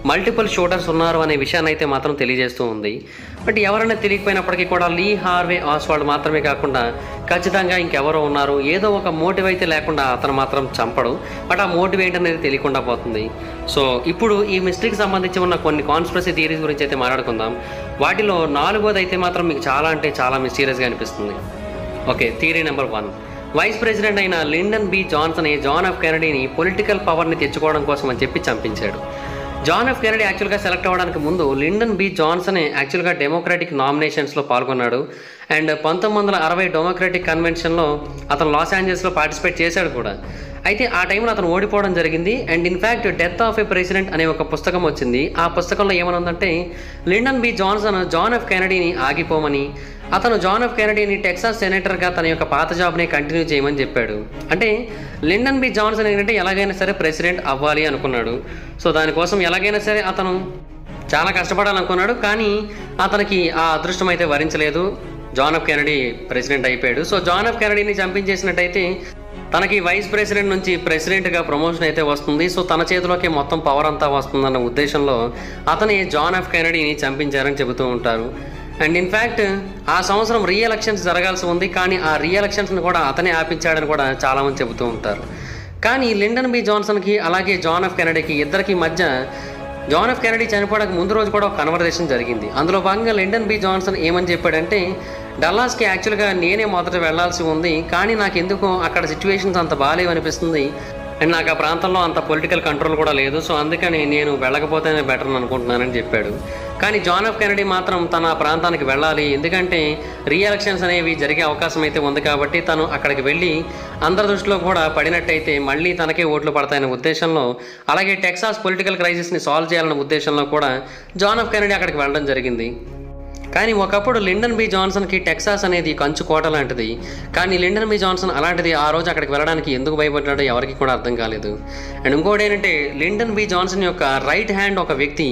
మల్టిపుల్ షూటర్స్ ఉన్నారు అనే విషయాన్ని అయితే మాత్రం తెలియజేస్తూ ఉంది. బట్ ఎవరైనా తెలియకపోయినప్పటికీ కూడా లీ హార్వే ఆస్వాల్డ్ మాత్రమే కాకుండా ఖచ్చితంగా ఇంకెవరో ఉన్నారు, ఏదో ఒక మోటివ్ అయితే లేకుండా అతను మాత్రం చంపడు. బట్ ఆ మోటివ్ ఏంటనేది తెలియకుండా పోతుంది. సో ఇప్పుడు ఈ మిస్టరీకి సంబంధించి ఉన్న కొన్ని కాన్స్పిరసీ థియరీస్ గురించి అయితే మాట్లాడుకుందాం. వాటిలో 4వది అయితే మాత్రం మీకు చాలా అంటే చాలా మిస్టీరియస్గా అనిపిస్తుంది. Okay, theory number 1. Vice president అయిన Lyndon B Johnson John F కెనడీని పొలిటికల్ పవర్ని తెచ్చుకోవడం కోసం అని చెప్పి చంపించాడు. జాన్ ఎఫ్ కెనడీ యాక్చువల్గా సెలెక్ట్ అవ్వడానికి ముందు లిండన్ బి జాన్సన్ యాక్చువల్గా డెమోక్రాటిక్ నామినేషన్స్లో పాల్గొన్నాడు. అండ్ 1960 డెమోక్రాటిక్ కన్వెన్షన్లో అతను లాస్ ఏంజల్స్లో పార్టిసిపేట్ చేశాడు కూడా. అయితే ఆ టైంలో అతను ఓడిపోవడం జరిగింది. And in fact death of a president అనే ఒక పుస్తకం వచ్చింది. ఆ పుస్తకంలో ఏమనుందంటే Lyndon B Johnson John F కెనడీని ఆగిపోమని, అతను జాన్ ఎఫ్ కెనడీని టెక్సాస్ సెనేటర్గా తన యొక్క పాత జాబ్ని కంటిన్యూ చేయమని చెప్పాడు. అంటే లిండన్ బి జాన్సన్ ఏంటంటే ఎలాగైనా సరే ప్రెసిడెంట్ అవ్వాలి అనుకున్నాడు. సో దానికోసం ఎలాగైనా సరే అతను చాలా కష్టపడాలనుకున్నాడు. కానీ అతనికి ఆ అదృష్టం అయితే వరించలేదు. జాన్ ఎఫ్ కెనడీ ప్రెసిడెంట్ అయిపోయాడు. సో జాన్ ఎఫ్ కెనడీని చంపించేసినట్టయితే తనకి వైస్ ప్రెసిడెంట్ నుంచి ప్రెసిడెంట్గా ప్రమోషన్ అయితే వస్తుంది. సో తన చేతిలోకి మొత్తం పవర్ అంతా వస్తుందన్న ఉద్దేశంలో అతని జాన్ ఎఫ్ కెనడీని చంపించారని చెబుతూ ఉంటారు. అండ్ ఇన్ఫ్యాక్ట్ ఆ సంవత్సరం రీఎలక్షన్స్ జరగాల్సి ఉంది, కానీ ఆ రీఎలక్షన్స్ని కూడా అతనే ఆపించాడని కూడా చాలామంది చెబుతూ ఉంటారు. కానీ లిండన్ బి జాన్సన్కి అలాగే జాన్ ఎఫ్ కెనడీకి ఇద్దరికి మధ్య జాన్ ఎఫ్ కెనడీ చనిపోవడానికి ముందు రోజు కూడా ఒక కన్వర్జేషన్ జరిగింది. అందులో భాగంగా లిండన్ బి జాన్సన్ ఏమని చెప్పాడంటే డల్లాస్కి యాక్చువల్గా నేనే మొదట వెళ్లాల్సి ఉంది, కానీ నాకు ఎందుకు అక్కడ సిచ్యువేషన్స్ అంత బాగాలేవు అనిపిస్తుంది, అండ్ నాకు ఆ ప్రాంతంలో అంత పొలిటికల్ కంట్రోల్ కూడా లేదు. సో అందుకని నేను వెళ్ళకపోతేనే బెటర్ అని అనుకుంటున్నానని చెప్పాడు. కానీ జాన్ ఎఫ్ కెనడీ మాత్రం తన ప్రాంతానికి వెళ్ళాలి, ఎందుకంటే రీఎలక్షన్స్ అనేవి జరిగే అవకాశం అయితే ఉంది కాబట్టి తను అక్కడికి వెళ్ళి అందరి దృష్టిలో కూడా పడినట్టయితే మళ్ళీ తనకే ఓట్లు పడతాయనే ఉద్దేశంలో, అలాగే టెక్సాస్ పొలిటికల్ క్రైసిస్ని సాల్వ్ చేయాలనే ఉద్దేశంలో కూడా జాన్ ఎఫ్ కెనడీ అక్కడికి వెళ్ళడం జరిగింది. కానీ ఒకప్పుడు లిండన్ బి జాన్సన్కి టెక్సాస్ అనేది కంచు కోట లాంటిది. కానీ లిండన్ బి జాన్సన్ అలాంటిది ఆ రోజు అక్కడికి వెళ్ళడానికి ఎందుకు భయపడ్డాడో ఎవరికి కూడా అర్థం కాలేదు. అండ్ ఇంకోటి ఏంటంటే లిండన్ బి జాన్సన్ యొక్క రైట్ హ్యాండ్ ఒక వ్యక్తి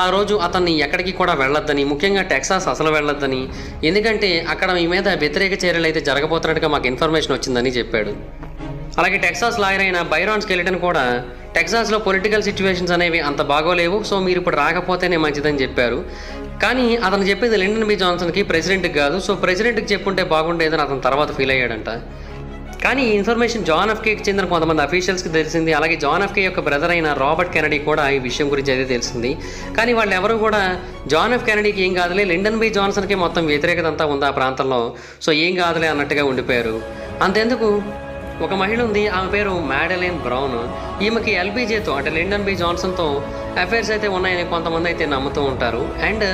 ఆ రోజు అతన్ని ఎక్కడికి కూడా వెళ్ళొద్దని, ముఖ్యంగా టెక్సాస్ అసలు వెళ్ళొద్దని, ఎందుకంటే అక్కడ మీ మీద వ్యతిరేక చర్యలు అయితే జరగబోతున్నట్టుగా మాకు ఇన్ఫర్మేషన్ వచ్చిందని చెప్పాడు. అలాగే టెక్సాస్ లాయర్ అయిన బైరాన్ స్కెలిటన్ కూడా టెక్సాస్లో పొలిటికల్ సిచ్యువేషన్స్ అనేవి అంత బాగోలేవు, సో మీరు ఇప్పుడు రాకపోతేనే మంచిదని చెప్పారు. కానీ అతను చెప్పేది లిండన్ బి జాన్సన్కి ప్రెసిడెంట్కి కాదు. సో ప్రెసిడెంట్కి చెప్పుంటే బాగుండేదని అతను తర్వాత ఫీల్ అయ్యాడంట. కానీ ఈ ఇన్ఫర్మేషన్ జాన్ ఎఫ్ కేకి చెందిన కొంతమంది అఫీషియల్స్కి తెలిసింది. అలాగే జాన్ ఎఫ్ కే యొక్క బ్రదర్ అయిన రాబర్ట్ కెనడీ కూడా ఈ విషయం గురించి అయితే తెలిసింది. కానీ వాళ్ళు ఎవరు కూడా జాన్ ఎఫ్ కెనడీకి ఏం కాదులే, లిండన్ బి జాన్సన్కి మొత్తం వ్యతిరేకత అంతా ఉంది ఆ ప్రాంతంలో, సో ఏం కాదులే అన్నట్టుగా ఉండిపోయారు. అంతెందుకు, ఒక మహిళ ఉంది, ఆమె పేరు మ్యాడెలైన్ బ్రౌన్. ఈమెకి ఎల్బీజేతో అంటే లిండన్ బి జాన్సన్తో అఫైర్స్ అయితే ఉన్నాయని కొంతమంది అయితే నమ్ముతూ ఉంటారు. అండ్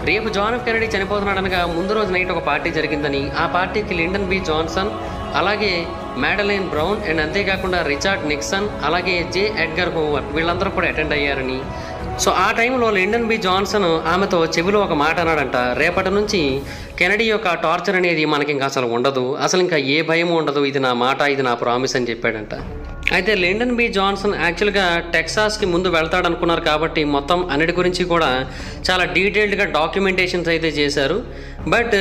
రేపు జాన్ ఎఫ్ కెనడీ చనిపోతున్నాడనగా ముందు రోజు నైట్ ఒక పార్టీ జరిగిందని, ఆ పార్టీకి లిండన్ బి జాన్సన్, అలాగే మ్యాడెలైన్ బ్రౌన్, అండ్ అంతేకాకుండా రిచర్డ్ నిక్సన్, అలాగే జే ఎడ్గర్ హూవర్ వీళ్ళందరూ కూడా అటెండ్ అయ్యారని. సో ఆ టైంలో లిండన్ బి జాన్సన్ ఆమెతో చెవిలో ఒక మాట అన్నాడంట, రేపటి నుంచి కెనడీ యొక్క టార్చర్ అనేది మనకి ఇంకా అసలు ఉండదు, అసలు ఇంకా ఏ భయము ఉండదు, ఇది నా మాట, ఇది నా ప్రామిస్ అని చెప్పాడంట. అయితే లిండన్ బి జాన్సన్ యాక్చువల్గా టెక్సాస్కి ముందు వెళ్తాడు అనుకున్నారు కాబట్టి మొత్తం అన్నిటి గురించి కూడా చాలా డీటెయిల్డ్గా డాక్యుమెంటేషన్స్ అయితే చేశారు. బట్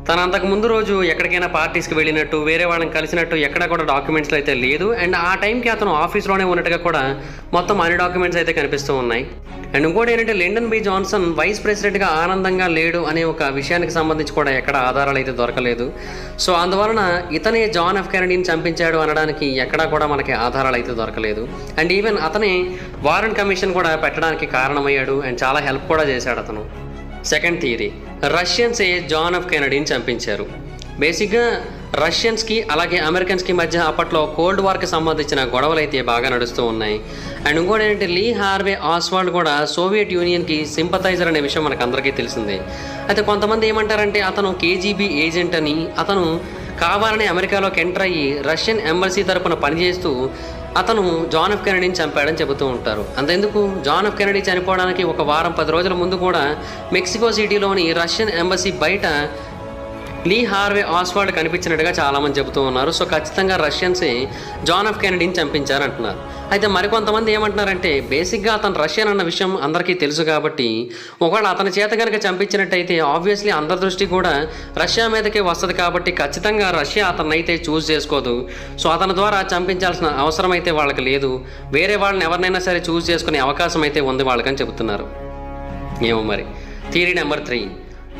తను అంతకు ముందు రోజు ఎక్కడికైనా పార్టీస్కి వెళ్ళినట్టు, వేరే వాళ్ళని కలిసినట్టు ఎక్కడా కూడా డాక్యుమెంట్స్లో అయితే లేదు. అండ్ ఆ టైంకి అతను ఆఫీస్లోనే ఉన్నట్టుగా కూడా మొత్తం అన్ని డాక్యుమెంట్స్ అయితే కనిపిస్తూ ఉన్నాయి. అండ్ ఇంకోటి ఏంటంటే లిండన్ బి జాన్సన్ వైస్ ప్రెసిడెంట్గా ఆనందంగా లేడు అనే ఒక విషయానికి సంబంధించి కూడా ఎక్కడ ఆధారాలు అయితే దొరకలేదు. సో అందువలన ఇతనే జాన్ ఎఫ్ కెనడీని చంపించాడు అనడానికి ఎక్కడా కూడా మనకి ఆధారాలు అయితే దొరకలేదు. అండ్ ఈవెన్ అతనే వారెంట్ కమిషన్ కూడా పెట్టడానికి కారణమయ్యాడు అండ్ చాలా హెల్ప్ కూడా చేశాడు అతను. సెకండ్ థియరీ, రష్యన్సే జాన్ ఎఫ్ కెనడీని చంపించారు. బేసిక్గా రష్యన్స్కి అలాగే అమెరికన్స్కి మధ్య అప్పట్లో కోల్డ్ వార్కి సంబంధించిన గొడవలు అయితే బాగా నడుస్తూ ఉన్నాయి. అండ్ ఇంకోటి ఏంటంటే లీ హార్వే ఆస్వాల్డ్ కూడా సోవియట్ యూనియన్కి సింపథైజర్ అనే విషయం మనకు అందరికీ తెలిసిందే. అయితే కొంతమంది ఏమంటారంటే అతను కేజీబీ ఏజెంట్ అని, అతను కావాలని అమెరికాలోకి ఎంటర్ అయ్యి రష్యన్ ఎంబసీ తరపున పనిచేస్తూ అతను జాన్ ఎఫ్ కెనడీని చంపాడని చెబుతూ ఉంటారు. అంతెందుకు, జాన్ ఎఫ్ కెనడీ చనిపోవడానికి ఒక వారం 10 రోజుల ముందు కూడా మెక్సికో సిటీలోని రష్యన్ ఎంబసీ బయట లీ హార్వే ఆస్వాల్డ్ కనిపించినట్టుగా చాలామంది చెబుతూ ఉన్నారు. సో ఖచ్చితంగా రష్యన్సే జాన్ ఎఫ్ కెనడీని చంపించారంటున్నారు. అయితే మరికొంతమంది ఏమంటున్నారంటే బేసిక్గా అతను రష్యన్ అన్న విషయం అందరికీ తెలుసు కాబట్టి ఒకవేళ అతని చేత కనుక చంపించినట్టయితే ఆబ్వియస్లీ అందరి దృష్టి కూడా రష్యా మీదకే వస్తుంది కాబట్టి ఖచ్చితంగా రష్యా అతన్ని అయితే చూస్ చేసుకోదు. సో అతని ద్వారా చంపించాల్సిన అవసరం అయితే వాళ్ళకి లేదు, వేరే వాళ్ళని ఎవరినైనా సరే చూస్ చేసుకునే అవకాశం అయితే ఉంది వాళ్ళకని చెబుతున్నారు. ఏమో మరి. థియరీ నెంబర్ 3,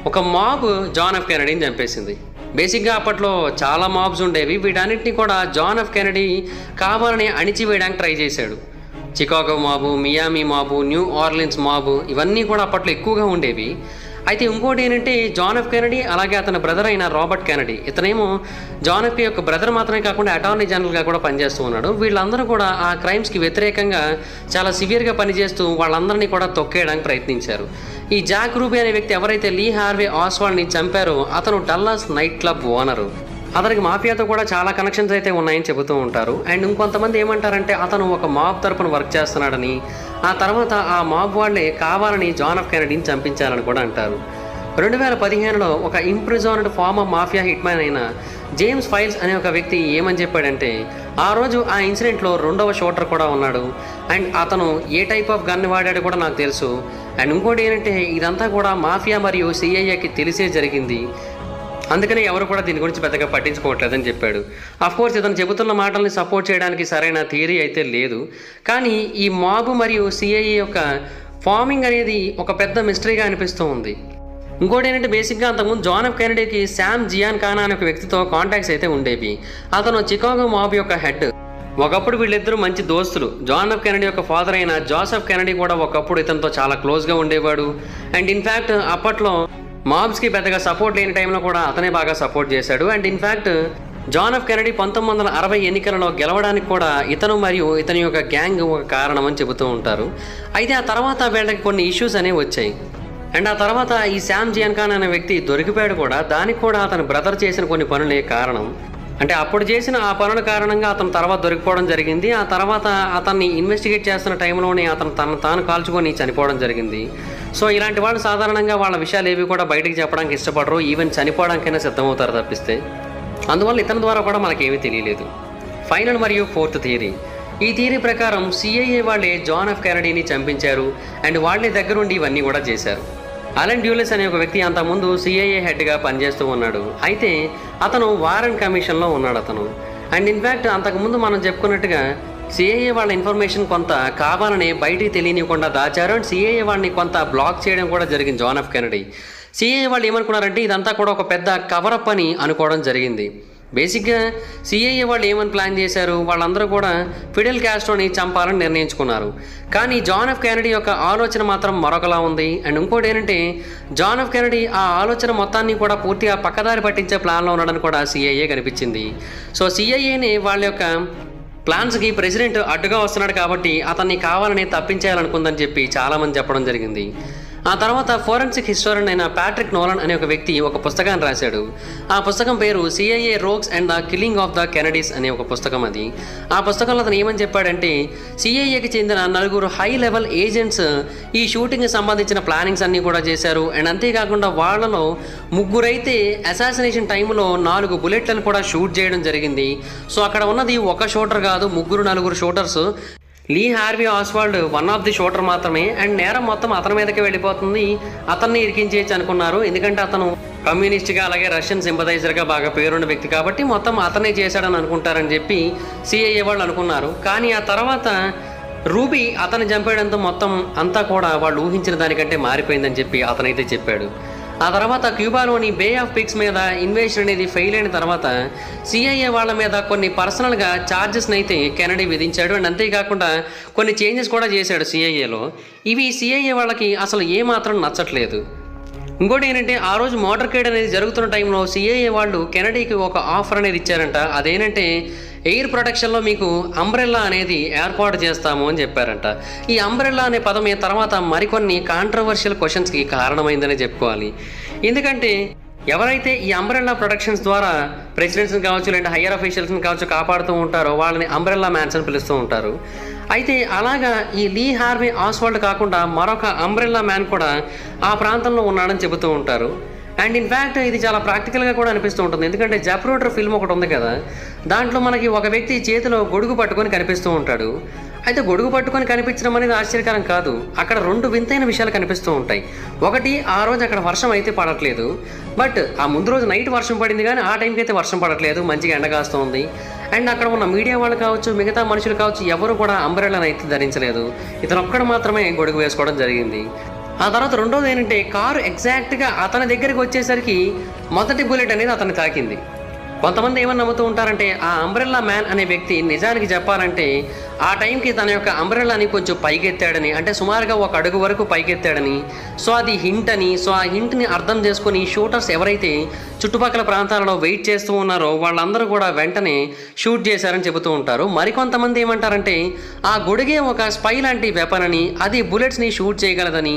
ఒక మాబ్ జాన్ ఎఫ్ కెనడీని చంపేసింది. బేసిక్గా అప్పట్లో చాలా మాబ్స్ ఉండేవి. వీటన్నిటిని కూడా జాన్ ఎఫ్ కెనడీ కావాలని అణిచివేయడానికి ట్రై చేశాడు. Chicago Mabu, Miami Mabu, new Orleans Mabu ఇవన్నీ కూడా అప్పట్లో ఎక్కువగా ఉండేవి. అయితే ఇంకోటి ఏంటంటే జాన్ ఎఫ్ కెనడీ అలాగే అతని బ్రదర్ అయిన రాబర్ట్ కెనడీ, ఇతనేమో జాన్ ఎఫ్ యొక్క బ్రదర్ మాత్రమే కాకుండా అటార్నీ జనరల్గా కూడా పనిచేస్తూ ఉన్నాడు. వీళ్ళందరూ కూడా ఆ క్రైమ్స్కి వ్యతిరేకంగా చాలా సివియర్గా పనిచేస్తూ వాళ్ళందరినీ కూడా తొక్కేయడానికి ప్రయత్నించారు. ఈ జాక్ రూబీ అనే వ్యక్తి ఎవరైతే లీ హార్వే ఆస్వాల్డ్ని చంపారో అతను డల్లాస్ నైట్ క్లబ్ ఓనరు. అతనికి మాఫియాతో కూడా చాలా కనెక్షన్స్ అయితే ఉన్నాయని చెబుతూ ఉంటారు. అండ్ ఇంకొంతమంది ఏమంటారంటే అతను ఒక మాబ్ తరపున వర్క్ చేస్తున్నాడని, ఆ తర్వాత ఆ మాబ్ వాళ్ళే కావాలని జాన్ ఎఫ్ కెనడీని చంపించాలని కూడా అంటారు. 2015లో ఒక ఇంప్రిజోన్డ్ ఫార్మర్ మాఫియా హిట్మ్యాన్ అయిన జేమ్స్ ఫైల్స్ అనే ఒక వ్యక్తి ఏమని చెప్పాడంటే ఆ రోజు ఆ ఇన్సిడెంట్లో 2వ షూటర్ కూడా ఉన్నాడు అండ్ అతను ఏ టైప్ ఆఫ్ గన్ వాడాడో కూడా నాకు తెలుసు. అండ్ ఇంకోటి ఏంటంటే ఇదంతా కూడా మాఫియా మరియు సిఐఏకి తెలిసే జరిగింది, అందుకనే ఎవరు కూడా దీని గురించి పెద్దగా పట్టించుకోవట్లేదని చెప్పాడు. అఫ్కోర్స్ ఇతను చెబుతున్న మాటల్ని సపోర్ట్ చేయడానికి సరైన థియరీ అయితే లేదు. కానీ ఈ మాబ్ మరియు సిఐఏ యొక్క ఫార్మింగ్ అనేది ఒక పెద్ద మిస్టరీగా అనిపిస్తూ ఉంది. ఇంకోటి ఏంటంటే బేసిక్గా అంతకుముందు జాన్ ఎఫ్ కెనడీకి శామ్ జియాన్ ఖానా అనే ఒక వ్యక్తితో కాంటాక్ట్స్ అయితే ఉండేవి. అతను చికాగో మాబ్ యొక్క హెడ్. ఒకప్పుడు వీళ్ళిద్దరూ మంచి దోస్తులు. జాన్ ఎఫ్ కెనడీ యొక్క ఫాదర్ అయిన జోసెఫ్ కెనడీ కూడా ఒకప్పుడు ఇతనితో చాలా క్లోజ్గా ఉండేవాడు. అండ్ ఇన్ఫ్యాక్ట్ అప్పట్లో మాబ్స్కి పెద్దగా సపోర్ట్ లేని టైంలో కూడా అతనే బాగా సపోర్ట్ చేశాడు. And in fact John F Kennedy 1960 ఎన్నికలలో గెలవడానికి కూడా ఇతను మరియు ఇతని యొక్క గ్యాంగ్ ఒక కారణం అని చెబుతూ ఉంటారు. అయితే ఆ తర్వాత వీళ్ళకి కొన్ని ఇష్యూస్ అనేవి వచ్చాయి. అండ్ ఆ తర్వాత ఈ శామ్ జియాన్ ఖాన్ అనే వ్యక్తి దొరికిపోయాడు కూడా. దానికి కూడా అతని బ్రదర్ చేసిన కొన్ని పనులే కారణం. అంటే అప్పుడు చేసిన ఆ పనుల కారణంగా అతను తర్వాత దొరికిపోవడం జరిగింది. ఆ తర్వాత అతన్ని ఇన్వెస్టిగేట్ చేస్తున్న టైంలోనే అతను తాను కాల్చుకొని చనిపోవడం జరిగింది. సో ఇలాంటి వాళ్ళు సాధారణంగా వాళ్ళ విషయాలు ఏవి కూడా బయటికి చెప్పడానికి ఇష్టపడరు, ఈవెన్ చనిపోవడానికైనా సిద్ధమవుతారు తప్పిస్తే. అందువల్ల ఇతని ద్వారా కూడా మనకేమీ తెలియలేదు. ఫైనల్ మరియు 4th థియరీ. ఈ థియరీ ప్రకారం సిఐఏ వాళ్ళే జాన్ ఎఫ్ కెనడీని చంపించారు అండ్ వాళ్ళే దగ్గరుండి ఇవన్నీ కూడా చేశారు. అలెన్ డ్యూలెస్ అనే ఒక వ్యక్తి అంతకుముందు సిఐఏ హెడ్గా పనిచేస్తూ ఉన్నాడు. అయితే అతను వారెంట్ కమిషన్లో ఉన్నాడు అతను. అండ్ ఇన్ఫ్యాక్ట్ అంతకుముందు మనం చెప్పుకున్నట్టుగా సిఐఏ వాళ్ళ ఇన్ఫర్మేషన్ కొంత కావాలని బయటికి తెలియనివ్వకుండా దాచారు. అండ్ సిఐఏ వాళ్ళని కొంత బ్లాక్ చేయడం కూడా జరిగింది జాన్ ఎఫ్ కెనడీ. సిఐఏ వాళ్ళు ఏమనుకున్నారంటే ఇదంతా కూడా ఒక పెద్ద కవరప్ అని అనుకోవడం జరిగింది. బేసిక్గా సిఐఏ వాళ్ళు ఏమని ప్లాన్ చేశారు, వాళ్ళందరూ కూడా ఫిడెల్ కాస్ట్రోని చంపాలని నిర్ణయించుకున్నారు. కానీ జాన్ ఎఫ్ కెనడీ యొక్క ఆలోచన మాత్రం మరొకలా ఉంది. అండ్ ఇంకోటి ఏంటంటే జాన్ ఎఫ్ కెనడీ ఆ ఆలోచన మొత్తాన్ని కూడా పూర్తిగా పక్కదారి పట్టించే ప్లాన్లో ఉన్నాడని కూడా సిఐఏ కనిపించింది. సో సిఐఏని వాళ్ళ యొక్క ప్లాన్స్కి ప్రెసిడెంట్ అడ్డుగా వస్తున్నాడు కాబట్టి అతన్ని కావాలని తప్పించేయాలనుకుందని చెప్పి చాలామంది చెప్పడం జరిగింది. ఆ తర్వాత ఫోరెన్సిక్ హిస్టోరియన్ అయిన ప్యాట్రిక్ నోలన్ అనే ఒక వ్యక్తి ఒక పుస్తకాన్ని రాశాడు. ఆ పుస్తకం పేరు CIA rogues and the killing of the Kennedy's అనే ఒక పుస్తకం అది. ఆ పుస్తకంలో అతను ఏమని చెప్పాడంటే సిఐఏకి చెందిన 4 హై లెవెల్ ఏజెంట్స్ ఈ షూటింగ్కి సంబంధించిన ప్లానింగ్స్ అన్నీ కూడా చేశారు. అండ్ అంతేకాకుండా వాళ్ళలో 3 అయితే అసాసినేషన్ టైంలో 4 బుల్లెట్లను కూడా షూట్ చేయడం జరిగింది. సో అక్కడ ఉన్నది ఒక షూటర్ కాదు, 3-4 shooters. Lee Harvey Oswald one of the shooter మాత్రమే అండ్ నేరం మొత్తం అతని మీదకే వెళ్ళిపోతుంది, అతన్ని ఇరికించేయచ్చు అనుకున్నారు. ఎందుకంటే అతను కమ్యూనిస్ట్గా అలాగే రష్యన్ సింపథైజర్గా బాగా పేరున్న వ్యక్తి కాబట్టి మొత్తం అతనే చేశాడని అనుకుంటారని చెప్పి సిఐఏ వాళ్ళు అనుకున్నారు. కానీ ఆ తర్వాత రూబీ అతన్ని చంపేయడంతో మొత్తం అంతా కూడా వాళ్ళు ఊహించిన దానికంటే మారిపోయిందని చెప్పి అతనైతే చెప్పాడు. ఆ తర్వాత క్యూబాలోని బే ఆఫ్ పిగ్స్ మీద ఇన్వేషన్ అనేది ఫెయిల్ అయిన తర్వాత సిఐఏ వాళ్ళ మీద కొన్ని పర్సనల్గా ఛార్జెస్ని అయితే కెనడీ విధించాడు. అండ్ అంతేకాకుండా కొన్ని చేంజెస్ కూడా చేశాడు సిఐఏలో. ఇవి సిఐఏ వాళ్ళకి అసలు ఏమాత్రం నచ్చట్లేదు. ఇంకోటి ఏంటంటే ఆ రోజు మోటార్కేడ్ అనేది జరుగుతున్న టైంలో సిఐఏ వాళ్ళు కెనడీకి ఒక ఆఫర్ అనేది ఇచ్చారంట. అదేంటంటే ఎయిర్ ప్రొటెక్షన్లో మీకు అంబ్రెల్లా అనేది ఏర్పాటు చేస్తాము అని చెప్పారంట. ఈ అంబ్రెల్లా అనే పదం తర్వాత మరికొన్ని కాంట్రవర్షియల్ క్వశ్చన్స్కి కారణమైందని చెప్పుకోవాలి. ఎందుకంటే ఎవరైతే ఈ అంబ్రెల్లా ప్రొటెక్షన్స్ ద్వారా ప్రెసిడెంట్స్ని కావచ్చు లేదా హయ్యర్ అఫీషియల్స్ని కావచ్చు కాపాడుతూ ఉంటారో వాళ్ళని అంబ్రెల్లా మ్యాన్స్ అని పిలుస్తూ ఉంటారు. అయితే అలాగా ఈ లీ హార్వీ ఆస్వాల్డ్ కాకుండా మరొక అంబ్రెల్లా మ్యాన్ కూడా ఆ ప్రాంతంలో ఉన్నాడని చెబుతూ ఉంటారు. అండ్ ఇన్ఫ్యాక్ట్ ఇది చాలా ప్రాక్టికల్గా కూడా అనిపిస్తూ ఉంటుంది. ఎందుకంటే జాప్రోటర్ ఫిల్మ్ ఒకటి ఉంది కదా, దాంట్లో మనకి ఒక వ్యక్తి చేతిలో గొడుగు పట్టుకొని కనిపిస్తూ ఉంటాడు. అయితే గొడుగు పట్టుకొని కనిపించడం అనేది ఆశ్చర్యకరం కాదు. అక్కడ రెండు వింతైన విషయాలు కనిపిస్తూ ఉంటాయి. ఒకటి, ఆ రోజు అక్కడ వర్షం అయితే పడట్లేదు, బట్ ఆ ముందు రోజు నైట్ వర్షం పడింది కానీ ఆ టైంకి అయితే వర్షం పడట్లేదు, మంచిగా ఎండ కాస్తుంది. అండ్ అక్కడ ఉన్న మీడియా వాళ్ళు కావచ్చు మిగతా మనుషులు కావచ్చు ఎవరు కూడా అంబ్రెల్లాని అయితే ధరించలేదు. ఇతను ఒక్కడు మాత్రమే గొడుగు వేసుకోవడం జరిగింది. ఆ తర్వాత రెండోది ఏంటంటే కారు ఎగ్జాక్ట్గా అతని దగ్గరికి వచ్చేసరికి మొదటి బుల్లెట్ అనేది అతన్ని తాకింది. కొంతమంది ఏమని నమ్ముతూ ఉంటారంటే ఆ అంబ్రెల్లా మ్యాన్ అనే వ్యక్తి నిజానికి చెప్పాలంటే ఆ టైంకి తన యొక్క అంబ్రెల్లాని కొంచెం పైకెత్తాడని, అంటే సుమారుగా ఒక అడుగు వరకు పైకెత్తాడని, సో అది హింట్ అని, సో ఆ హింట్ని అర్థం చేసుకుని షూటర్స్ ఎవరైతే చుట్టుపక్కల ప్రాంతాలలో వెయిట్ చేస్తూ ఉన్నారో వాళ్ళందరూ కూడా వెంటనే షూట్ చేశారని చెబుతూ ఉంటారు. మరికొంతమంది ఏమంటారంటే ఆ గొడుగే ఒక స్పై లాంటి వెపన్ అని, అది బుల్లెట్స్ని షూట్ చేయగలదని,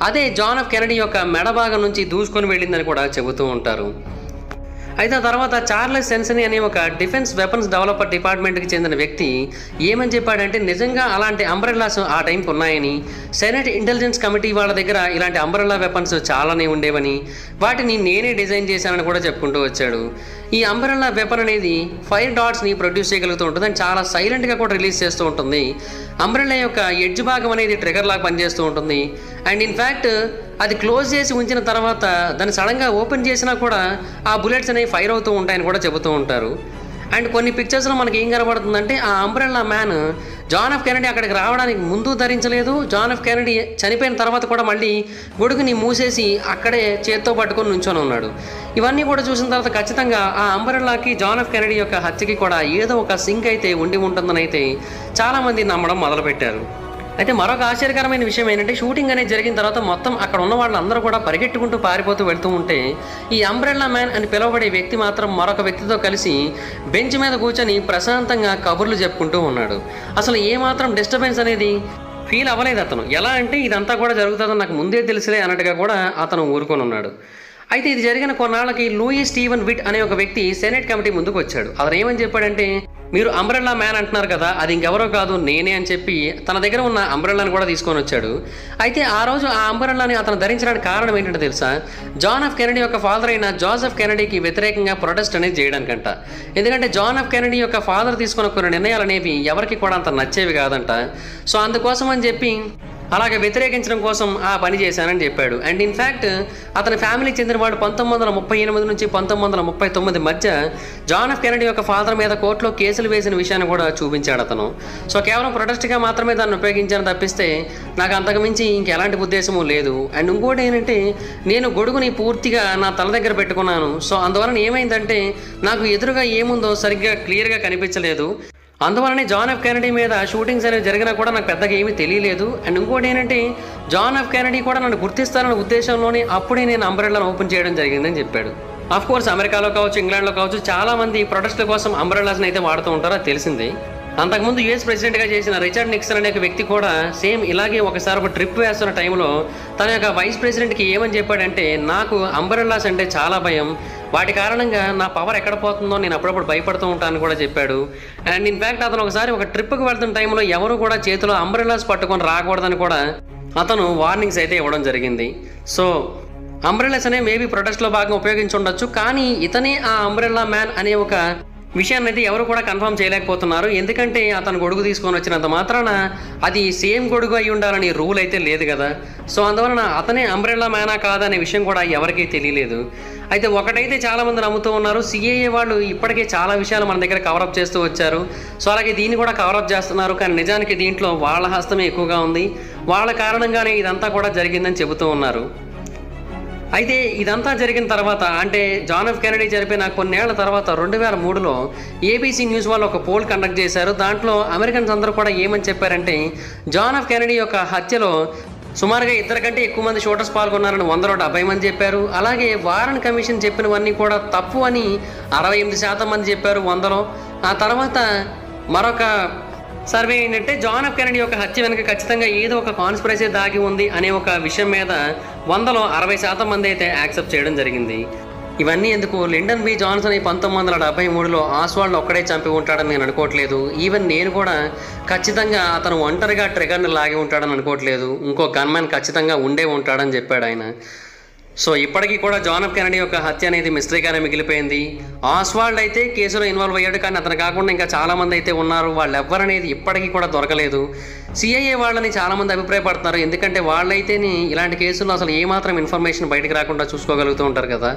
అదే జాన్ ఎఫ్ కెనడీ యొక్క మెడభాగం నుంచి దూసుకొని వెళ్ళిందని కూడా చెబుతూ ఉంటారు. అయితే ఆ తర్వాత చార్లెస్ సెన్సనీ అనే ఒక డిఫెన్స్ వెపన్స్ డెవలపర్ డిపార్ట్మెంట్కి చెందిన వ్యక్తి ఏమని చెప్పాడంటే నిజంగా అలాంటి అంబ్రెల్లాస్ ఆ టైంకి ఉన్నాయని, సెనెట్ ఇంటెలిజెన్స్ కమిటీ వాళ్ళ దగ్గర ఇలాంటి అంబ్రెల్లా వెపన్స్ చాలానే ఉండేవని, వాటిని నేనే డిజైన్ చేశానని కూడా చెప్పుకుంటూ వచ్చాడు. ఈ అంబ్రెల్లా వెపన్ అనేది ఫైర్ డాట్స్ని ప్రొడ్యూస్ చేయగలుగుతూ ఉంటుంది అండ్ చాలా సైలెంట్గా కూడా రిలీజ్ చేస్తూ ఉంటుంది. అంబ్రెల్లా యొక్క ఎడ్జ్ భాగం అనేది ట్రిగర్ లాగా పనిచేస్తూ ఉంటుంది. అండ్ ఇన్ఫ్యాక్ట్ అది క్లోజ్ చేసి ఉంచిన తర్వాత దాన్ని సడన్గా ఓపెన్ చేసినా కూడా ఆ బుల్లెట్స్ అనేవి ఫైర్ అవుతూ ఉంటాయని కూడా చెబుతూ ఉంటారు. అండ్ కొన్ని పిక్చర్స్లో మనకి ఏం కనబడుతుందంటే ఆ umbrella man John F Kennedy అక్కడికి రావడానికి ముందు ధరించలేదు, జాన్ ఎఫ్ కెనడీ చనిపోయిన తర్వాత కూడా మళ్ళీ గొడుగుని మూసేసి అక్కడే చేత్తో పట్టుకొని నుంచొని ఉన్నాడు. ఇవన్నీ కూడా చూసిన తర్వాత ఖచ్చితంగా ఆ అంబ్రెల్లాకి జాన్ ఎఫ్ కెనడీ యొక్క హత్యకి కూడా ఏదో ఒక సింక్ అయితే ఉండి ఉంటుందని అయితే చాలామంది నమ్మడం మొదలుపెట్టారు. అయితే మరొక ఆశ్చర్యకరమైన విషయం ఏంటంటే షూటింగ్ అనేది జరిగిన తర్వాత మొత్తం అక్కడ ఉన్న వాళ్ళందరూ కూడా పరిగెట్టుకుంటూ పారిపోతూ వెళ్తూ ఉంటే ఈ అంబ్రెల్లా మ్యాన్ అని పిలువబడే వ్యక్తి మాత్రం మరొక వ్యక్తితో కలిసి బెంచ్ మీద కూర్చొని ప్రశాంతంగా కబుర్లు చెప్పుకుంటూ ఉన్నాడు. అసలు ఏమాత్రం డిస్టర్బెన్స్ అనేది ఫీల్ అవ్వలేదు అతను. ఎలా అంటే ఇదంతా కూడా జరుగుతుందని నాకు ముందే తెలిసిలే అన్నట్టుగా కూడా అతను ఊరుకొని ఉన్నాడు. అయితే ఇది జరిగిన కొన్నాళ్ళకి లూయి స్టీవెన్ విట్ అనే ఒక వ్యక్తి సెనెట్ కమిటీ ముందుకు వచ్చాడు. అతను ఏమని చెప్పాడంటే మీరు అంబ్రెల్లా మ్యాన్ అంటున్నారు కదా, అది ఇంకెవరో కాదు నేనే అని చెప్పి తన దగ్గర ఉన్న అంబ్రెల్లాని కూడా తీసుకొని వచ్చాడు. అయితే ఆ రోజు ఆ అంబ్రెల్లాని అతను ధరించడానికి కారణం ఏంటంటే తెలుసా, జాన్ ఎఫ్ కెనడీ యొక్క ఫాదర్ అయిన జోసెఫ్ కెనడీకి వ్యతిరేకంగా ప్రొటెస్ట్ అనేది చేయడానికంట. ఎందుకంటే జాన్ ఎఫ్ కెనడీ యొక్క ఫాదర్ తీసుకున్న కొన్ని నిర్ణయాలు అనేవి ఎవరికి కూడా అంత నచ్చేవి కాదంట. సో అందుకోసం అని చెప్పి అలాగే వ్యతిరేకించడం కోసం ఆ పని చేశానని చెప్పాడు. అండ్ ఇన్ఫ్యాక్ట్ అతని ఫ్యామిలీకి చెందినవాడు 1938 నుంచి 1939 మధ్య జాన్ ఎఫ్ కెనడీ యొక్క ఫాదర్ మీద కోర్టులో కేసులు వేసిన విషయాన్ని కూడా చూపించాడు అతను. సో కేవలం ప్రొటెస్ట్గా మాత్రమే దాన్ని ఉపయోగించాను తప్పిస్తే నాకు అంతకుమించి ఇంకెలాంటి ఉద్దేశము లేదు. అండ్ ఇంకోటి ఏంటంటే నేను గొడుగుని పూర్తిగా నా తల దగ్గర పెట్టుకున్నాను. సో అందువలన ఏమైందంటే నాకు ఎదురుగా ఏముందో సరిగ్గా క్లియర్గా కనిపించలేదు. అందువలనే జాన్ ఎఫ్ కెనడీ మీద షూటింగ్స్ అనేవి జరిగినా కూడా నాకు పెద్దగా ఏమీ తెలియలేదు. అండ్ ఇంకోటి ఏంటంటే జాన్ ఎఫ్ కెనడీ కూడా నన్ను గుర్తిస్తారన్న ఉద్దేశంలోనే అప్పుడే నేను అంబ్రెల్లాను ఓపెన్ చేయడం జరిగిందని చెప్పాడు. ఆఫ్ కోర్స్ అమెరికాలో కావచ్చు ఇంగ్లాండ్లో కావచ్చు చాలామంది ప్రొటెస్ట్ల కోసం అంబ్రెల్లాస్ని అయితే వాడుతూ ఉంటారో అది తెలిసిందే. అంతకుముందు యుఎస్ ప్రెసిడెంట్గా చేసిన రిచర్డ్ నిక్సన్ అనే వ్యక్తి కూడా సేమ్ ఇలాగే ఒకసారి ఒక ట్రిప్ వేస్తున్న టైంలో తన యొక్క వైస్ ప్రెసిడెంట్కి ఏమని చెప్పాడంటే నాకు అంబ్రెల్లాస్ అంటే చాలా భయం, వాటి కారణంగా నా పవర్ ఎక్కడ పోతుందో నేను అప్పుడప్పుడు భయపడుతూ ఉంటానని కూడా చెప్పాడు. అండ్ ఇన్ఫ్యాక్ట్ అతను ఒకసారి ఒక ట్రిప్కి వెళ్తున్న టైంలో ఎవరు కూడా చేతిలో అంబ్రెల్లాస్ పట్టుకొని రాకూడదని కూడా అతను వార్నింగ్స్ అయితే ఇవ్వడం జరిగింది. సో అంబ్రెల్లాస్ అనే మేబీ ప్రొటెస్ట్లో భాగంగా ఉపయోగించి ఉండొచ్చు, కానీ ఇతనే ఆ అంబ్రెల్లా మ్యాన్ అనే ఒక విషయాన్ని అయితే ఎవరు కూడా కన్ఫర్మ్ చేయలేకపోతున్నారు. ఎందుకంటే అతను గొడుగు తీసుకొని వచ్చినంత మాత్రాన అది సేమ్ గొడుగు అయి ఉండాలని రూల్ అయితే లేదు కదా. సో అందువలన అతనే అంబ్రెల్లా మ్యానా కాదనే విషయం కూడా ఎవరికీ తెలియలేదు. అయితే ఒకటైతే చాలామంది నమ్ముతూ ఉన్నారు, సిఏఏ వాళ్ళు ఇప్పటికే చాలా విషయాలు మన దగ్గర కవరప్ చేస్తూ వచ్చారు. సో అలాగే దీన్ని కూడా కవరప్ చేస్తున్నారు. కానీ నిజానికి దీంట్లో వాళ్ళ హస్తమే ఎక్కువగా ఉంది, వాళ్ళ కారణంగానే ఇదంతా కూడా జరిగిందని చెబుతూ ఉన్నారు. అయితే ఇదంతా జరిగిన తర్వాత, అంటే జాన్ ఎఫ్ కెనడీ చనిపోయిన కొన్నేళ్ల తర్వాత 2003లో ఏబీసీ న్యూస్ వాళ్ళు ఒక పోల్ కండక్ట్ చేశారు. దాంట్లో అమెరికన్స్ అందరూ కూడా ఏమని చెప్పారంటే, జాన్ ఎఫ్ కెనడీ యొక్క హత్యలో సుమారుగా 2 కంటే ఎక్కువ మంది షూటర్స్ పాల్గొన్నారని 170 మంది చెప్పారు. అలాగే వారన్ కమిషన్ చెప్పినవన్నీ కూడా తప్పు అని 68% మంది చెప్పారు 100లో. ఆ తర్వాత మరొక సర్వే ఏంటంటే జాన్ ఎఫ్ కెనడీ యొక్క హత్య వెనుక ఖచ్చితంగా ఏదో ఒక కాన్స్పిరసీ దాగి ఉంది అనే ఒక విషయం మీద 100లో 60% మంది అయితే యాక్సెప్ట్ చేయడం జరిగింది. ఇవన్నీ ఎందుకు, లిండన్ బి జాన్సన్ 1973లో ఆస్వాల్డ్ ఒక్కడే చంపి ఉంటాడని నేను అనుకోవట్లేదు. ఈవెన్ నేను కూడా ఖచ్చితంగా అతను ఒంటరిగా ట్రిగర్ని లాగి ఉంటాడని అనుకోవట్లేదు. ఇంకో గన్మ్యాన్ ఖచ్చితంగా ఉండే ఉంటాడని చెప్పాడు ఆయన. సో ఇప్పటికీ కూడా జాన్ ఎఫ్ కెనడీ యొక్క హత్య అనేది మిస్టరీగానే మిగిలిపోయింది. ఆస్వాల్డ్ అయితే కేసులో ఇన్వాల్వ్ అయ్యాడు, కానీ అతను కాకుండా ఇంకా చాలామంది అయితే ఉన్నారు. వాళ్ళు ఎవరనేది ఇప్పటికీ కూడా దొరకలేదు. సిఐఏ వాళ్ళని చాలామంది అభిప్రాయపడుతున్నారు, ఎందుకంటే వాళ్ళైతేనే ఇలాంటి కేసుల్లో అసలు ఏమాత్రం ఇన్ఫర్మేషన్ బయటకు రాకుండా చూసుకోగలుగుతూ ఉంటారు కదా.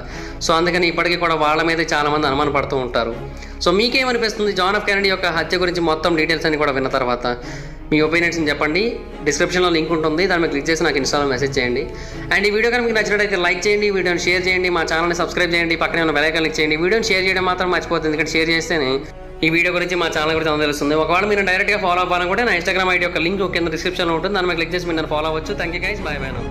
సో అందుకని ఇప్పటికీ కూడా వాళ్ళ మీద చాలామంది అనుమానపడుతూ ఉంటారు. సో మీకేమనిపిస్తుంది జాన్ ఎఫ్ కెనడీ యొక్క హత్య గురించి మొత్తం డీటెయిల్స్ అన్ని కూడా విన్న తర్వాత? మీ ఒపీనియన్స్ని చెప్పండి. డిస్క్రిప్షన్లో లింక్ ఉంటుంది, దాన్ని క్లిక్ చేసి నాకు ఇన్స్టాలో మెసేజ్ చేయండి. అండ్ ఈ వీడియో కనుక మీకు నచ్చినట్లయితే లైక్ చేయండి, వీడియోని షేర్ చేయండి, మా ఛానల్ని సబ్స్క్రైబ్ చేయండి, పక్కనే ఉన్న బెల్ ఐకాన్ క్లిక్ చేయండి. వీడియోని షేర్ చేయడం మాత్రం మర్చిపోతుంది, ఎందుకంటే షేర్ చేస్తేనే ఈ వీడియో గురించి మా ఛానల్ గురించి అందరూ తెలుస్తుంది. ఒకవేళ మీరు డైరెక్ట్గా ఫాలో అవ్వాలనుకుంటే నా ఇన్స్టాగ్రామ్ ఐడి యొక్క లింక్ కింద డిస్క్రిప్షన్లో ఉంటుంది, దాన్ని క్లిక్ చేసి మీరు నన్ను ఫాలో అవ్వచ్చు. Thank you guys, by by now.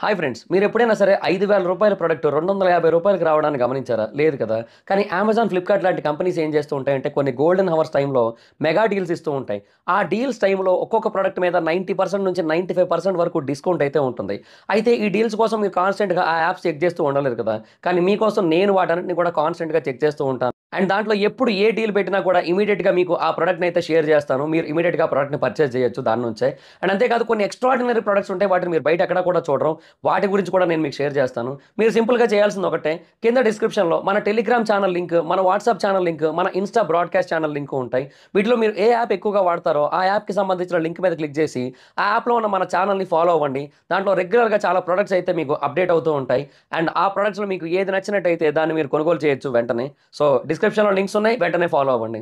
Hi friends, మీరు ఎప్పుడైనా సరే 5,000 రూపాయల ప్రొడక్ట్ 250 రూపాయలకి రావడానికి గమనించారా? లేదు కదా. కానీ అమెజాన్, ఫ్లిప్కార్ట్ లాంటి కంపెనీస్ ఏం చేస్తూ ఉంటాయంటే కొన్ని గోల్డెన్ హవర్స్ టైంలో మెగా డీల్స్ ఇస్తూ ఉంటాయి. ఆ డీల్స్ టైంలో ఒక్కొక్క ప్రొడక్ట్ మీద 90% నుంచి 95% వరకు డిస్కౌంట్ అయితే ఉంటుంది. అయితే ఈ డీల్స్ కోసం మీరు కాన్స్టెంట్గా ఆ యాప్స్ చెక్ చేస్తూ ఉండలేదు కదా. కానీ మీకోసం నేను వాటన్నిటిని కూడా కాన్స్టెంట్గా చెక్ చేస్తూ ఉంటాను. అండ్ దాంట్లో ఎప్పుడు ఏ డీల్ పెట్టినా కూడా ఇమీడియట్గా మీకు ఆ ప్రోడక్ట్ని అయితే షేర్ చేస్తాను. మీరు ఇమీడియట్గా ఆ ప్రోడక్ట్ని పర్చేస్ చేయొచ్చు దాని నుంచే. అండ్ అంతేకాదు కొన్ని ఎక్స్ట్రాడినరీ ప్రొడక్ట్స్ ఉంటాయి, వాటిని మీరు బయట ఎక్కడ కూడా చూడరు. వాటి గురించి కూడా నేను మీకు షేర్ చేస్తాను. మీరు సింపుల్గా చేయాల్సింది ఒకటే, కింద డిస్క్రిప్షన్లో మన టెలిగ్రామ్ ఛానల్ లింక్, మన వాట్సాప్ ఛానల్ లింక్, మన ఇన్స్టా బ్రాడ్కాస్ట్ ఛానల్ లింక్ ఉంటాయి. వీటిలో మీరు ఏ యాప్ ఎక్కువగా వాడతారో ఆ యాప్కి సంబంధించిన లింక్ మీద క్లిక్ చేసి ఆ యాప్లో ఉన్న మన ఛానల్ని ఫాలో అవ్వండి. దాంట్లో రెగ్యులర్గా చాలా ప్రొడక్ట్స్ అయితే మీకు అప్డేట్ అవుతూ ఉంటాయి. అండ్ ఆ ప్రొడక్ట్స్లో మీకు ఏది నచ్చినట్టయితే దాన్ని మీరు కొనుగోలు చేయొచ్చు వెంటనే. సో డిస్క్రిప్షన్లో లింక్స్ ఉన్నాయి, వెంటనే ఫాలో అవ్వండి.